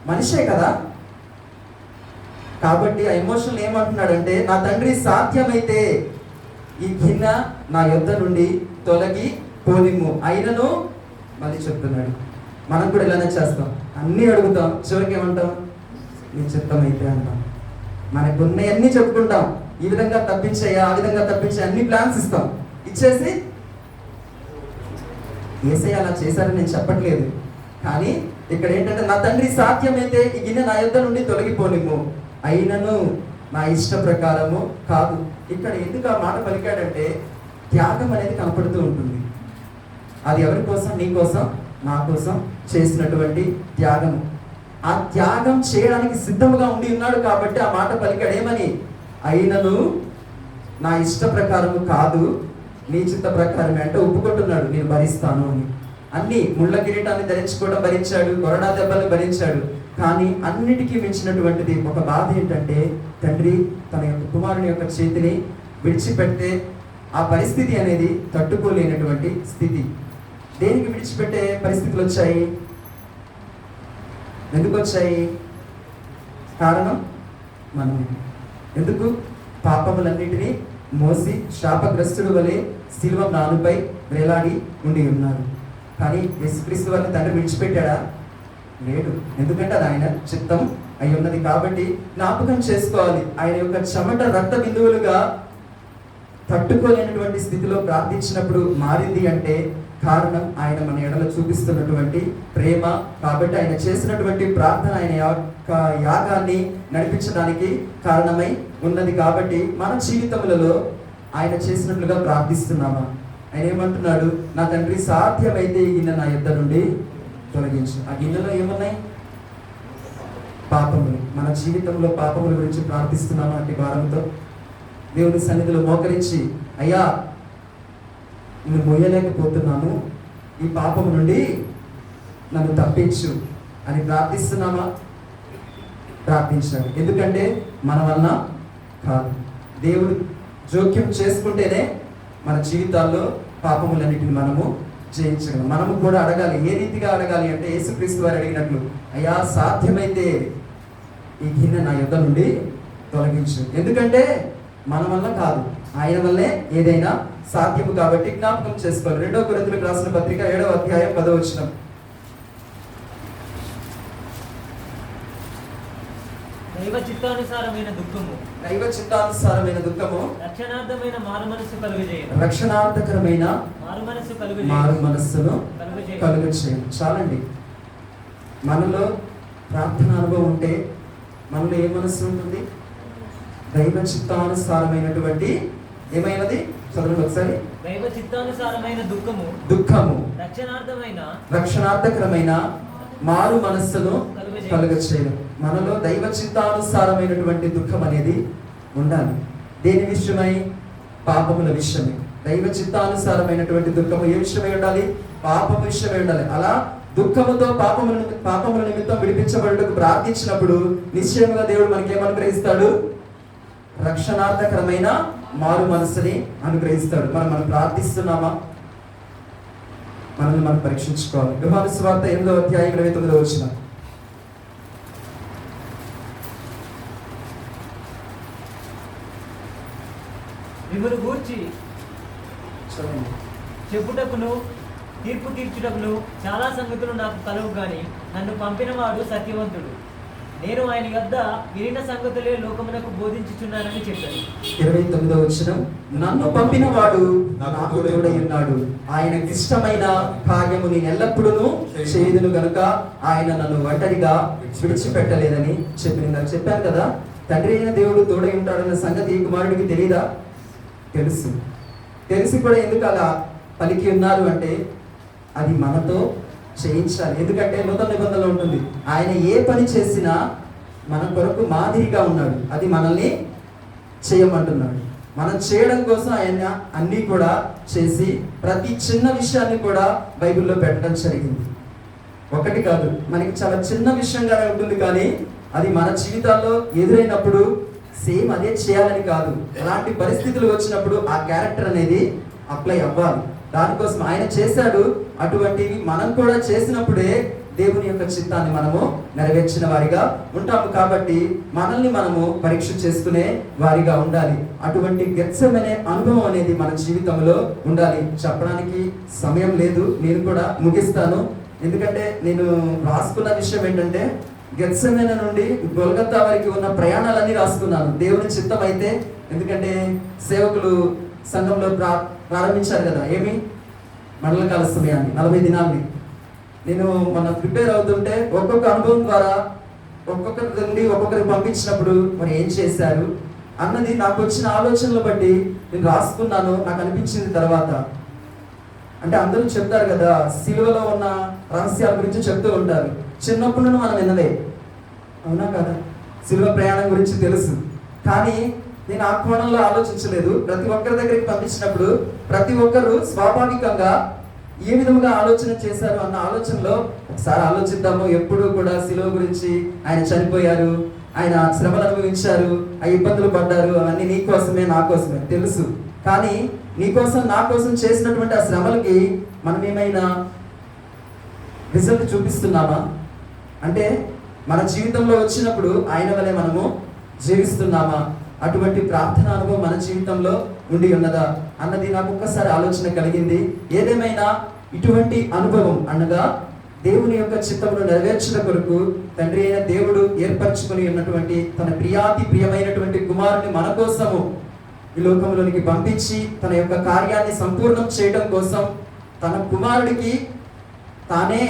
మనిషే కదా. కాబట్టి ఆ ఎమోషన్ ఏమంటున్నాడంటే, నా తండ్రి, సాధ్యమైతే ఈ గిన్నె నా యొద్ద నుండి తొలగి పోనిమ్ము, అయినను. మళ్ళీ చెప్తున్నాడు. మనం కూడా ఇలానే చేస్తాం, అన్నీ అడుగుతాం, చివరికి ఏమంటాం? నీ చిత్తమైతే అంటాం. మనకున్నవన్నీ చెప్పుకుంటాం. ఈ విధంగా తప్పించాయా, ఆ విధంగా తప్పించాయా, అన్ని ప్లాన్స్ ఇస్తాం. ఇచ్చేసి యేసయ్య అలా చేశారని నేను చెప్పట్లేదు. కానీ ఇక్కడ ఏంటంటే, నా తండ్రి, సాధ్యమైతే ఈ గిన్నె నా యొద్ద నుండి తొలగిపోనిమ్ము, అయినను నా ఇష్ట ప్రకారము కాదు. ఇక్కడ ఎందుకు ఆ మాట పలికాడంటే, త్యాగం అనేది కనపడుతూ ఉంటుంది. అది ఎవరి కోసం? నీ కోసం, నా కోసం చేసినటువంటి త్యాగము. ఆ త్యాగం చేయడానికి సిద్ధముగా ఉండి ఉన్నాడు. కాబట్టి ఆ మాట పలికాడు. ఏమని? అయినను నా ఇష్ట ప్రకారము కాదు, నీ చిత్త ప్రకారమే. అంటే ఒప్పుకుంటున్నాడు, నేను భరిస్తాను అని. అన్ని ముళ్ళ కిరీటాన్ని ధరించుకోవడం భరించాడు, కొరడా దెబ్బలు భరించాడు. కానీ అన్నిటికీ మించినటువంటిది ఒక బాధ ఏంటంటే, తండ్రి తన యొక్క కుమారుని యొక్క చేతిని విడిచిపెట్టే ఆ పరిస్థితి అనేది తట్టుకోలేనటువంటి స్థితి. దేనికి విడిచిపెట్టే పరిస్థితులు వచ్చాయి? ఎందుకు వచ్చాయి? కారణం మనమే. ఎందుకు? పాపములన్నిటినీ మోసి శాపగ్రస్తుడు వలె శిలువ నాలుపై వేలాడి ఉండి ఉన్నారు. కానీ యేసుక్రీస్తు వారిని తండ్రి విడిచిపెట్టాడా? లేడు. ఎందుకంటే అది ఆయన చిత్తం అయి ఉన్నది. కాబట్టి జ్ఞాపకం చేసుకోవాలి. ఆయన యొక్క చెమట రక్త బిందువులుగా తట్టుకోలేనటువంటి స్థితిలో ప్రార్థించినప్పుడు మారింది అంటే కారణం ఆయన మన ఎడల చూపిస్తున్నటువంటి ప్రేమ. కాబట్టి ఆయన చేసినటువంటి ప్రార్థన ఆయన యొక్క యాగాన్ని నడిపించడానికి కారణమై ఉన్నది. కాబట్టి మన జీవితములలో ఆయన చేసినట్లుగా ప్రార్థిస్తున్నామా? ఆయన ఏమంటున్నాడు? నా తండ్రి, సాధ్యమైతే ఈ గిన్నె నా యొద్ద నుండి తొలగించు. ఆ గిన్నెలో ఏమున్నాయి? పాపములు. మన జీవితంలో పాపముల గురించి ప్రార్థిస్తున్నామా? అంటే భారంతో దేవుని సన్నిధిలో మోకరించి, అయ్యా నేను మోయలేకపోతున్నాను, ఈ పాపము నుండి నన్ను తప్పించు అని ప్రార్థిస్తున్నామా? ప్రార్థించాలి. ఎందుకంటే మన వలన కాదు. దేవుడు జోక్యం చేసుకుంటేనే మన జీవితాల్లో పాపములన్నిటిని మనము జయించగలం. మనము కూడా అడగాలి. ఏ రీతిగా అడగాలి అంటే, యేసుక్రీస్తు వారు అడిగినట్లు, అయ్యా సాధ్యమైతే ఈ గిన్నె నా యొద్ద నుండి తొలగించు. ఎందుకంటే మన వల్ల కాదు, ఆయన వల్లే ఏదైనా సాధ్యము కాబట్టి జ్ఞాపకం చేసుకోవాలి. 2 కొరింథీయులకు రాసిన పత్రిక 7వ అధ్యాయం 10వ వచనం. దైవ చిత్తానుసారమైన దుఃఖము రక్షణార్థమైన రక్షణార్థకరమైన మారు మనస్సును కలుగజేయు. చాలండి. మనలో ప్రార్థన అనుభవం ఉంటే మనలో ఏ మనస్సు ఉంటుంది? దైవ చిత్తానుసారమైనటువంటి ఏమైనది? చదవండి ఒకసారి. దైవ చిత్తానుసారమైన దుఃఖము రక్షణార్థకరమైన మారు మనస్సును కలుగచేయడం. మనలో దైవ చిత్తానుసారమైనటువంటి దుఃఖం అనేది ఉండాలి. దేని విషయమై? పాపముల విషయమై. దైవ చిత్తానుసారమైనటువంటి దుఃఖము ఏ విషయమై ఉండాలి? పాపము విషయమై ఉండాలి. అలా దుఃఖముతో పాపముల నిమిత్తం విడిపించబడుటకు ప్రార్థించినప్పుడు నిశ్చయముగా దేవుడు మనకి ఏమనుగ్రహిస్తాడు? రక్షణార్థకరమైన మారు మనస్సుని అనుగ్రహిస్తాడు. మనం ప్రార్థిస్తున్నామా? మనల్ని మనం పరీక్షించుకోవాలి. యోహాను సువార్త 8వ అధ్యాయం 29వ వచనం. మిమ్మును గూర్చి చెప్పుటకును తీర్పు తీర్చుటకును చాలా సంగతులు నాకు కలుగు గాని నన్ను పంపినవాడు సత్యవంతుడు, నేను ఆయన వద్ద వినిన సంగతులే లోకమునకు బోధించుచున్నానని చెప్పాను. 29వ వచనం. నన్ను పంపినవాడు నాకు తోడై ఉన్నాడు, ఆయనకి ఇష్టమైన కార్యము నేను ఎల్లప్పుడూ చేయుదును గనుక ఆయన నన్ను ఒంటరిగా విడిచిపెట్టలేదని చెప్పాను కదా. తండ్రి అయిన దేవుడు తోడై ఉంటాడన్న సంగతి కుమారుడికి తెలియదా? తెలిసి కూడా ఎందుకు అలా పలికి ఉన్నారు అంటే అది మనతో చేయించాలి. ఎందుకంటే నూతన నిబంధనలో ఉంటుంది, ఆయన ఏ పని చేసినా మన కొరకు మాదిరిగా ఉన్నాడు. అది మనల్ని చేయమంటున్నాడు. మనం చేయడం కోసం ఆయన అన్నీ కూడా చేసి ప్రతి చిన్న విషయాన్ని కూడా బైబిల్లో పెట్టడం జరిగింది. ఒకటి కాదు, మనకి చాలా చిన్న విషయంగానే ఉంటుంది, కానీ అది మన జీవితాల్లో ఎదురైనప్పుడు సేమ్ అదే చేయాలని కాదు. అలాంటి పరిస్థితులు వచ్చినప్పుడు ఆ క్యారెక్టర్ అనేది అప్లై అవ్వాలి. దానికోసం ఆయన చేశాడు. అటువంటివి మనం కూడా చేసినప్పుడే దేవుని యొక్క చిత్తాన్ని మనము నెరవేర్చిన వారిగా ఉంటాము. కాబట్టి మనల్ని మనము పరీక్ష చేసుకునే వారిగా ఉండాలి. అటువంటి గెత్సెమనే అనుభవం అనేది మన జీవితంలో ఉండాలి. చెప్పడానికి సమయం లేదు, నేను కూడా ముగిస్తాను. ఎందుకంటే నేను రాసుకున్న విషయం ఏంటంటే గెత్సెమనే నుండి గొల్గొతా వరకు ఉన్న ప్రయాణాలన్నీ రాసుకున్నాను. దేవుని చిత్తం అయితే, ఎందుకంటే సేవకులు సంఘంలో ప్రారంభించారు కదా, ఏమి మండల కాల సమయాన్ని 40 దినాల్ని. నేను మన ప్రిపేర్ అవుతుంటే ఒక్కొక్క అనుభవం ద్వారా ఒక్కొక్కరి నుండి ఒక్కొక్కరికి పంపించినప్పుడు మరి ఏం చేశారు అన్నది నాకు వచ్చిన ఆలోచనలు బట్టి నేను రాసుకున్నాను. నాకు అనిపించింది తర్వాత, అంటే అందరూ చెప్తారు కదా, సిలువలో ఉన్న రహస్యాల గురించి చెప్తూ ఉంటారు. చిన్నప్పుడు నుండి మనం వినలే, అవునా కదా? సిలువ ప్రయాణం గురించి తెలుసు, కానీ నేను ఆ కోణంలో ఆలోచించలేదు. ప్రతి ఒక్కరి దగ్గరికి పంపించినప్పుడు ప్రతి ఒక్కరు స్వాభావికంగా ఏ విధంగా ఆలోచన చేశారు అన్న ఆలోచనలో ఒకసారి ఆలోచిద్దాము. ఎప్పుడు కూడా సిలువ గురించి, ఆయన చనిపోయారు, ఆయన శ్రమలు అనుభవించారు, ఆ ఇబ్బందులు పడ్డారు, అవన్నీ నీ కోసమే నా కోసమే తెలుసు. కానీ నీ కోసం నా కోసం చేసినటువంటి ఆ శ్రమలకి మనం ఏమైనా రిజల్ట్ చూపిస్తున్నామా? అంటే మన జీవితంలో వచ్చినప్పుడు ఆయన వలె మనము జీవిస్తున్నామా? అటువంటి ప్రార్థన అనుభవం మన జీవితంలో ఉండి ఉన్నదా అన్నది నాకు ఒక్కసారి ఆలోచన కలిగింది. ఏదేమైనా ఇటువంటి అనుభవం అనగా దేవుని యొక్క చిత్తమును నెరవేర్చిన కొరకు తండ్రి అయిన దేవుడు ఏర్పరచుకుని ఉన్నటువంటి తన ప్రియాతి ప్రియమైనటువంటి కుమారుని మన కోసము ఈ లోకంలోనికి పంపించి తన యొక్క కార్యాన్ని సంపూర్ణం చేయడం కోసం తన కుమారుడికి తానే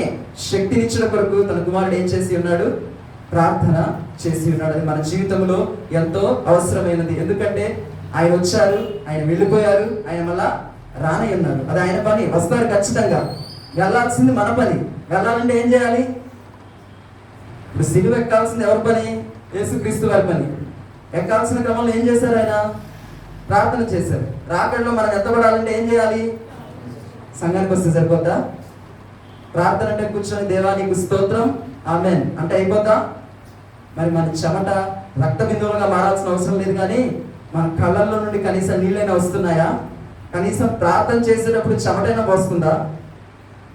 శక్తినిచ్చిన కొరకు తన కుమారుడు ఏం చేసి ఉన్నాడు? ప్రార్థన చేసి ఉన్నాడు. అది మన జీవితంలో ఎంతో అవసరమైనది. ఎందుకంటే ఆయన వచ్చారు, ఆయన వెళ్ళిపోయారు, ఆయన మళ్ళా రానే ఉన్నారు. అది ఆయన పని, వస్తారు ఖచ్చితంగా. వెళ్ళాల్సింది మన పని. వెళ్ళాలంటే ఏం చేయాలి? ఇప్పుడు సిలువ ఎక్కాల్సింది ఎవరి పని? యేసుక్రీస్తు వారి పని. ఎక్కాల్సిన క్రమంలో ఏం చేశారు? ఆయన ప్రార్థన చేశారు. రాకడలో మనం ఎత్తబడాలంటే ఏం చేయాలి? సంఘానికి వస్తే సరిపోద్దా? ప్రార్థన అంటే కూర్చొని దేవా నీకు స్తోత్రం ఆమేన్ అంటే అయిపోద్దా? మరి మన చెమట రక్త బిందువులుగా మారాల్సిన అవసరం లేదు, కానీ మన కళ్ళల్లో నుండి కనీసం నీళ్ళైనా వస్తున్నాయా? కనీసం ప్రార్థన చేసేటప్పుడు చెమటైనా పోస్తుందా?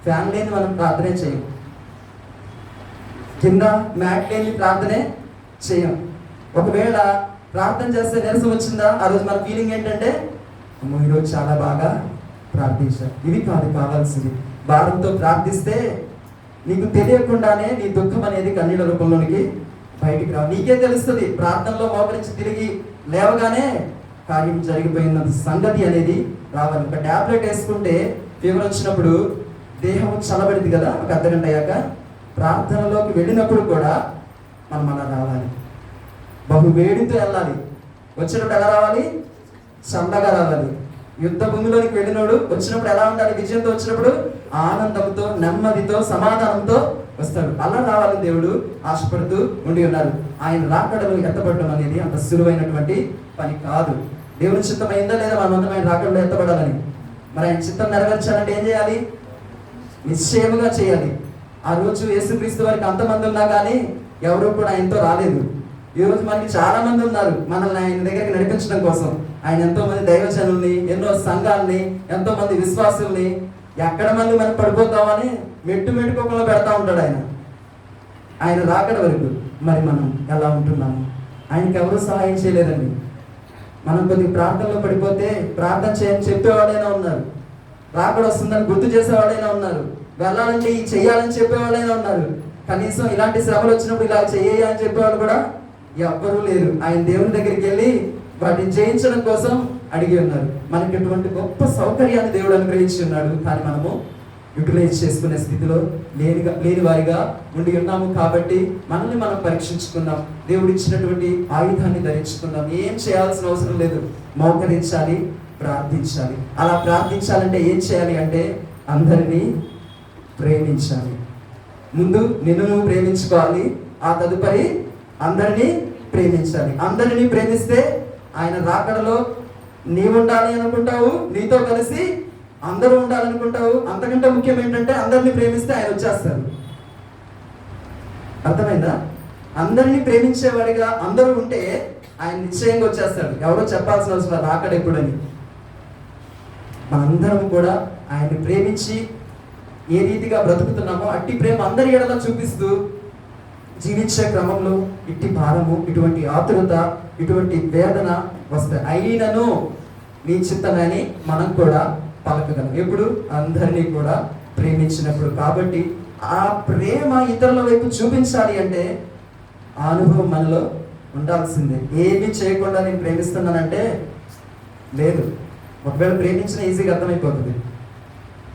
ఫ్యాన్ లేని మనం ప్రార్థనే చేయం, కింద మ్యాట్ లేని ప్రార్థనే చేయం. ఒకవేళ ప్రార్థన చేస్తే నీరసం వచ్చిందా? ఆ రోజు మన ఫీలింగ్ ఏంటంటే అమ్మో ఈరోజు చాలా బాగా ప్రార్థించాం. ఇవి కాదు కావాల్సింది. భారంతో ప్రార్థిస్తే నీకు తెలియకుండానే నీ దుఃఖం అనేది కన్నీళ్ళ రూపంలోనికి బయటికి రావు. నీకే తెలుస్తుంది. ప్రార్థనలో మోకరించి తిరిగి లేవగానే కార్యం జరిగిపోయిన సంగతి అనేది రావాలి. ఒక టాబ్లెట్ వేసుకుంటే ఫీవర్ వచ్చినప్పుడు దేహం చల్లబడింది కదా, ఒక అర్ధగంట అయ్యాక ప్రార్థనలోకి వెళ్ళినప్పుడు కూడా మనం అలా రావాలి. బహు వేడితో వెళ్ళాలి. వచ్చినప్పుడు ఎలా రావాలి? చల్లగా రావాలి. యుద్ధ భూమిలోనికి వెళ్ళినోడు వచ్చినప్పుడు ఎలా ఉండాలి? విజయంతో వచ్చినప్పుడు ఆనందంతో, నెమ్మదితో, సమాధానంతో వస్తాడు. అలా రావాలి. దేవుడు ఆశపడుతూ ఉండి ఉన్నారు. ఆయన రాకడలో ఎత్తపడడం అనేది అంత సులువైనటువంటి పని కాదు. దేవుని చిత్తం అయిందా లేదా మనం ఆయన రాకడలో ఎత్తపడాలని? మరి ఆయన చిత్తం నెరవేర్చాలంటే ఏం చేయాలి? నిశ్చయముగా చేయాలి. ఆ రోజు యేసుక్రీస్తు వారికి అంతమంది ఉన్నా కానీ ఎవరు కూడా ఆయనతో రాలేదు. ఈ రోజు మనకి చాలా మంది ఉన్నారు మనల్ని ఆయన దగ్గరికి నడిపించడం కోసం. ఆయన ఎంతో మంది దైవజనుల్ని, ఎన్నో సంఘాలని, ఎంతో మంది విశ్వాసుల్ని ఎక్కడ మళ్ళీ మనం పడిపోతామని మెట్టుకోకుండా పెడతా ఉంటాడు ఆయన రాకడ వరకు. మరి మనం ఎలా ఉంటున్నాము? ఆయనకి ఎవరు సహాయం చేయలేదండి. మనం కొద్ది ప్రార్థనలో పడిపోతే ప్రార్థన చేయని చెప్పేవాడైనా ఉన్నారు, రాకడ వస్తుందని గుర్తు చేసేవాడైనా ఉన్నారు, వెళ్ళాలంటే చెయ్యాలని చెప్పేవాడైనా ఉన్నారు. కనీసం ఇలాంటి శ్రమలు వచ్చినప్పుడు ఇలా చెయ్యి అని చెప్పేవాళ్ళు కూడా ఎవ్వరూ లేరు. ఆయన దేవుని దగ్గరికి వెళ్ళి వాటిని జయించడం కోసం అడిగి ఉన్నారు. మనకి ఎటువంటి గొప్ప సౌకర్యాన్ని దేవుడు అనుగ్రహించి ఉన్నాడు. కానీ మనము యూటిలైజ్ చేసుకునే స్థితిలో లేని వారిగా ఉండి ఉన్నాము. కాబట్టి మనల్ని మనం పరీక్షించుకుందాం. దేవుడు ఇచ్చినటువంటి ఆయుధాన్ని ధరించుకుందాం. ఏం చేయాల్సిన అవసరం లేదు. మోకరించాలి, ప్రార్థించాలి. అలా ప్రార్థించాలంటే ఏం చేయాలి అంటే అందరినీ ప్రేమించాలి. ముందు నిన్ను నువ్వు ప్రేమించుకోవాలి. ఆ తదుపరి అందరినీ ప్రేమించాలి. అందరినీ ప్రేమిస్తే ఆయన రాకడలో నీవు ఉండాలి అనుకుంటావు, నీతో కలిసి అందరూ ఉండాలనుకుంటావు. అంతకంటే ముఖ్యం ఏంటంటే అందరినీ ప్రేమిస్తే ఆయన వచ్చేస్తారు. అర్థమైందా? అందరినీ ప్రేమించేవాడిగా అందరూ ఉంటే ఆయన నిశ్చయంగా వచ్చేస్తాడు. ఎవరో చెప్పాల్సిన అవసరం రాకడ ఎప్పుడని. మనందరం కూడా ఆయన్ని ప్రేమించి ఏ రీతిగా బ్రతుకుతున్నామో అట్టి ప్రేమ అందరి ఎడలా చూపిస్తూ జీవించే క్రమంలో ఇట్టి భారము, ఇటువంటి ఆతురత, ఇటువంటి వేదన వస్తాయి. అయినను నీ చిత్తమని మనం కూడా పలకగలం. ఎప్పుడు? అందరినీ కూడా ప్రేమించినప్పుడు. కాబట్టి ఆ ప్రేమ ఇతరుల వైపు చూపించాలి అంటే ఆ అనుభవం మనలో ఉండాల్సిందే. ఏమీ చేయకుండా నేను ప్రేమిస్తున్నానంటే లేదు. ఒకవేళ ప్రేమించిన ఈజీగా అర్థమైపోతుంది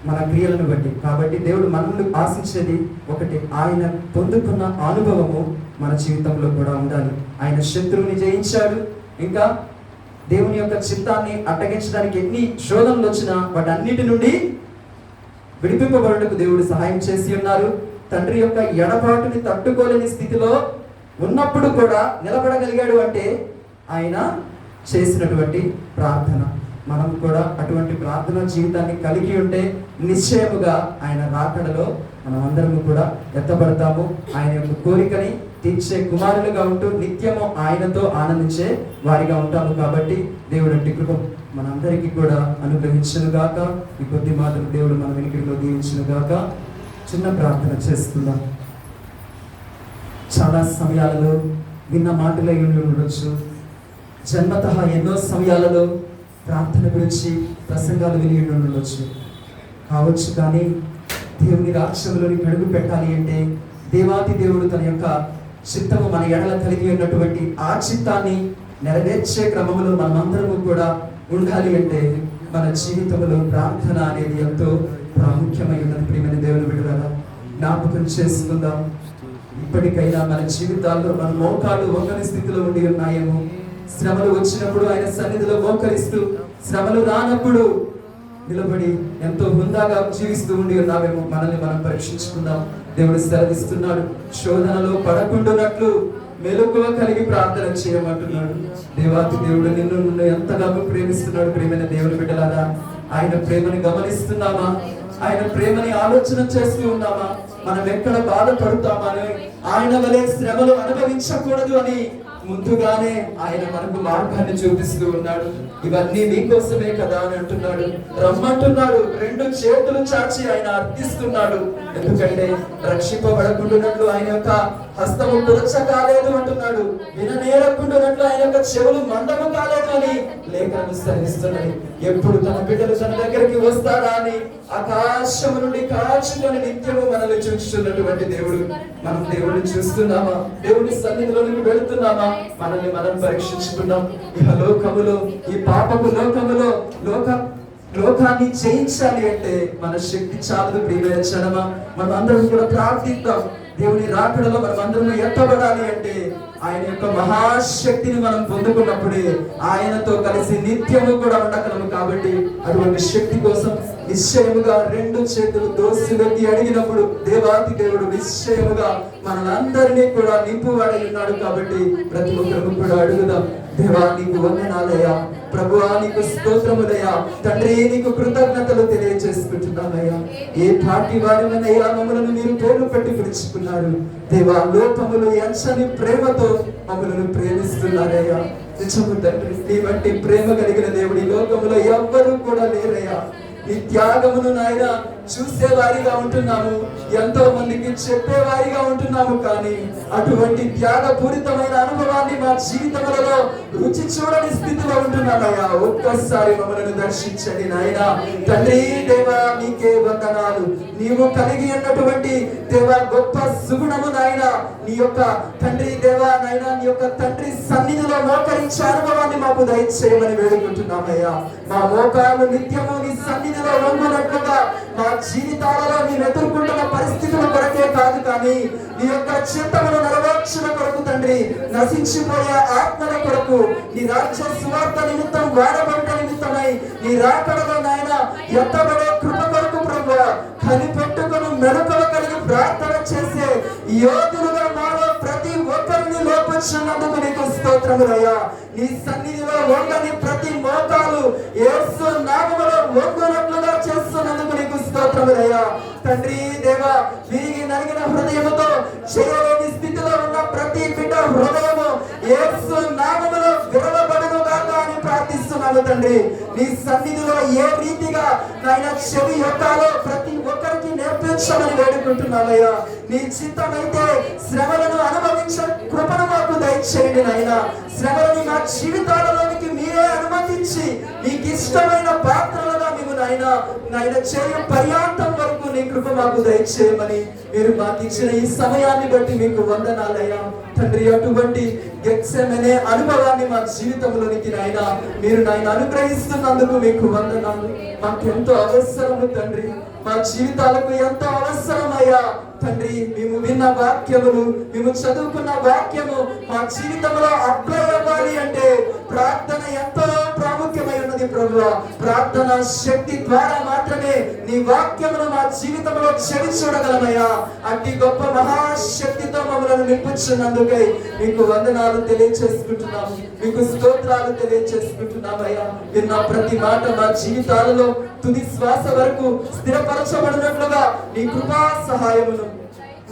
మన క్రియలను బట్టి. కాబట్టి దేవుడు మనల్ని ఆశించేది ఒకటి, ఆయన పొందుకున్న అనుభవము మన జీవితంలో కూడా ఉండాలి. ఆయన శత్రువుని జయించాడు. ఇంకా దేవుని యొక్క చిత్తాన్ని అడ్డగించడానికి ఎన్ని శోధనలు వచ్చినా వాటన్నిటి నుండి విడిపింపబడుటకు దేవుడు సహాయం చేసి ఉన్నారు. తండ్రి యొక్క ఎడబాటుని తట్టుకోలేని స్థితిలో ఉన్నప్పుడు కూడా నిలబడగలిగాడు అంటే ఆయన చేసినటువంటి ప్రార్థన. మనం కూడా అటువంటి ప్రార్థన జీవితాన్ని కలిగి ఉంటే నిశ్చయముగా ఆయన రాకడలో మనం అందరము కూడా ఎత్తబడతాము. ఆయన యొక్క కోరికని తీర్చే కుమారులుగా ఉంటూ నిత్యము ఆయనతో ఆనందించే వారిగా ఉంటాము. కాబట్టి దేవుడు అట్టి కృప మనందరికీ కూడా అనుగ్రహించును గాక. ఈ కొద్ది మాటలు దేవుడు మన వెనుకలో దీవించును గాక. చిన్న ప్రార్థన చేసుకుందాం. చాలా సమయాలలో విన్న మాటలై ఉండొచ్చు. జన్మతః ఎన్నో సమయాలలో ప్రార్థన గురించి ప్రసంగాలు విని ఉండొచ్చు కావచ్చు. కానీ దేవుని రాజ్యంలోని అడుగు పెట్టాలి అంటే దేవాతి దేవుడు తన యొక్క చిత్తము మన ఎడల కలిగి ఉన్నటువంటి ఆ చిత్తాన్ని నెరవేర్చే క్రమంలో మనమందరము కూడా ఉండాలి అంటే మన జీవితంలో ప్రార్థన అనేది ఎంతో ప్రాముఖ్యమై ఉన్నది. ప్రియమైన దేవుని బిడ్డలారా, జ్ఞాపకం చేసుకుందాం. ఇప్పటికైనా మన జీవితాల్లో మన మోకాళ్ళు వంగని స్థితిలో ఉండి ఉన్నాయేమో. శ్రమలు వచ్చినప్పుడు ఆయన సన్నిధిలో మోకరిస్తూ, శ్రమలు రానప్పుడు నిలబడి ఎంతో హుందాగా జీవిస్తూ ఉండి ఉన్నామేమో. మనల్ని మనం పరీక్షించుకుందాం. దేవుడు సెలవిస్తున్నాడు, శోధనలో పడకుండానట్లు మెలకువ కలిగి ప్రార్థన చేయమంటున్నాడు. దేవాతి దేవుడు నిన్ను ఎంతగానో ప్రేమిస్తున్నాడు. ప్రేమైన దేవుని బిడ్డలారా, ఆయన ప్రేమని గమనిస్తున్నామా? ఆయన ప్రేమని ఆలోచన చేస్తూ ఉన్నామా? మనం ఎక్కడ బాధపడుతామని, ఆయన వలె శ్రమలు అనుభవించకూడదు అని ముందుగానే ఆయన మనకు మార్గాన్ని చూపిస్తూ ఉన్నాడు. ఇవన్నీ మీకోసమే కదా అని అంటున్నాడు. రమ్మంటున్నాడు. 2 చేతులు చాచి ఆయన అర్థిస్తున్నాడు. ఎందుకంటే రక్షింపబడకుండానట్లు ఆయన యొక్క హస్తము కురచ కాలేదు అంటున్నాడు. విననేరకుండానట్లు ఆయన యొక్క చెవులు మందము కాలేదు అని లేఖనం స్థిరిస్తున్నది. ఎప్పుడు తన బిడ్డలు తన దగ్గరికి వస్తాడా అని ఆకాశము నుండి కాచుకొని నిత్యము మనల్ని చూస్తున్నటువంటి దేవుడు. మనం దేవుడిని చూస్తున్నామా? దేవుని సన్నిధిలోనికి వెళుతున్నామా? మనల్ని మనం పరీక్షించుకున్నాం. ఇహ లోకములో, ఈ పాపపు లోకములో లోకాన్ని జయించాలి అంటే మన శక్తి చాలదు ప్రియమైన జనమా. మనం అందరం కూడా ప్రార్థిద్దాం. దేవుని రాకడలో మనం అందరం ఎత్తబడాలి అంటే ఆయన యొక్క మహాశక్తిని మనం పొందుకున్నప్పుడే ఆయనతో కలిసి నిత్యము కూడా ఉండగలము. కాబట్టి అటువంటి శక్తి కోసం నిశ్చయముగా 2 చేతులు దోసిలోకి అడిగినప్పుడు దేవాతి దేవుడు నిశ్చయముగా మనందరినీ కూడా నింపువాడై ఉన్నాడు. కాబట్టి ప్రతి ఒక్కరు కూడా అడుగుదాం. దేవా నీకు వందనాలయ్యా, ప్రభువా నీకు స్తోత్రములయ్యా, తండ్రి నీకు కృతజ్ఞతలు తెలియజేసుకుంటున్నానయ్యా. ఏ పార్టీ వారినయ్యా మమ్మల్ని మీరు పేర్లు పెట్టి పిలుచుకున్నారు. దేవా లోకములు ఎంచని ప్రేమతో మమ్మల్ని ప్రేమిస్తున్నారయ్యా. నిజము తండ్రి, నీ వంటి ప్రేమ కలిగిన దేవుడి లోకములో ఎవ్వరూ కూడా లేరయ్యా. ఈ త్యాగమును నాయన చూసేవారిగా ఉంటున్నాము, ఎంతో మందికి చెప్పేవారిగా ఉంటున్నాము. కానీ అటువంటి త్యాగపూరితమైన అనుభవాన్ని మా జీవితములలో రుచి చూడని స్థితిలో ఉంటున్నానయ్యా. ఒక్కసారి మమ్మల్ని దర్శించండి నాయన. తండ్రి దేవా నీకే వందనాలు. నీవు కలిగి ఉన్నటువంటి దేవా గొప్ప సుగుణము నాయన, నీ యొక్క తండ్రి దేవా నాయన నీ యొక్క తండ్రి సన్నిధిలో మోకరించే అనుభవాన్ని మాకు దయచేయమని వేడుకుంటున్నామయ్యా. మా మోకాలు నిత్యము నీ సన్నిధిలో వంగునట్లుగా మా జీవితాలలో మేము ఎదుర్కొంటున్న పరిస్థితుల కొరకే కాదు, కానీ నీ యొక్క చిత్తమును నెరవేర్చిన కొరకు తండ్రి, నశించిపోయే ఆత్మల కొరకు, నీ రాజ్య సువార్త నిమిత్తం వాడబడ్డ నిమిత్తమై నీ రాకడలో నాయన ఎత్తబడే కృప కొరకు ప్రభువా కనిపెట్టుకుని మెలకువ కలిగి ప్రార్థన చేసే యోధులుగా మాలో ప్రతి ఒక్కరిని లోపించినందుకు నీకు స్తోత్రములయ్యా. నీ సన్నిధిలో వంగని ప్రతి మోకాలు యేసు నామములో వంగునట్లుగా చేస్తున్నందుకు నీకు స్తోత్రములయ్యా. తండ్రి దేవా విరిగి నలిగిన హృదయముతో చేయలేని స్థితిలో ఉన్న ప్రతి బిడ్డ హృదయము యేసు నామములో విరవబడును గాక అని ప్రార్థిస్తున్నాను తండ్రి. నీ సన్నిధిలో ఏ రీతిగా నాయన చెవి యొక్కాలో ప్రతి ఒక్కరికి నేర్పించమని వేడుకుంటున్నావయ్యా. నీ చిత్తమైతే శ్రమలను అనుభవించే కృపను మాకు దయచేయండి నాయన. శ్రమలని మా జీవితాలలోనికి మీరే అనుమతించి మీకు ఇష్టమైన పాత్రలుగా మేము నాయన చేయ పర్యాంతం వరకు నీ కృప మాకు దయచేయమని మీరు మాకు ఇచ్చిన ఈ సమయాన్ని బట్టి మీకు వందనాలయ్యా తండ్రి. అటువంటి గెత్సెమనే అనుభవాన్ని మా జీవితంలోనికి నాయన మీరు నాయన అనుగ్రహిస్తున్నందుకు మీకు వందనాలు. మాకు ఎంతో అవసరము తండ్రి, మా జీవితాలకు ఎంతో అవసరమయ్యా తండ్రి. మేము విన్న వాక్యములు, మేము చదువుకున్న వాక్యము మా జీవితంలో అప్లై అవ్వాలి అంటే ప్రార్థన ఎంతో ప్రాముఖ్యమై ఉన్నది ప్రభువా. ప్రార్థన శక్తి ద్వారా మాత్రమే నీ వాక్యమును మా జీవితంలో చెవి చూడగలమయ్యా. అట్టి గొప్ప మహాశక్తితో మమ్మల్ని నింపుచున్నందుకై మీకు వందనాలు తెలియచేసుకుంటున్నాము, మీకు స్తోత్రాలు తెలియచేసుకుంటున్నామయ్యా. విన్న ప్రతి మాట మా జీవితాలలో తుది శ్వాస వరకు స్థిరపరచబడినట్లుగా నీ కృపా సహాయమును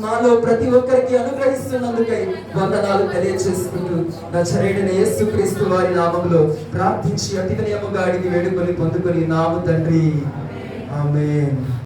మాలో ప్రతి ఒక్కరికి అనుగ్రహిస్తున్నందుకై వందనాలు తెలియచేసుకుంటూ నజరేయుడైన యేసుక్రీస్తు వారి నామములో ప్రార్థించి అతి వినయముగా అడిగి వేడుకొని పొందుకొని నాము తండ్రి, ఆమేన్.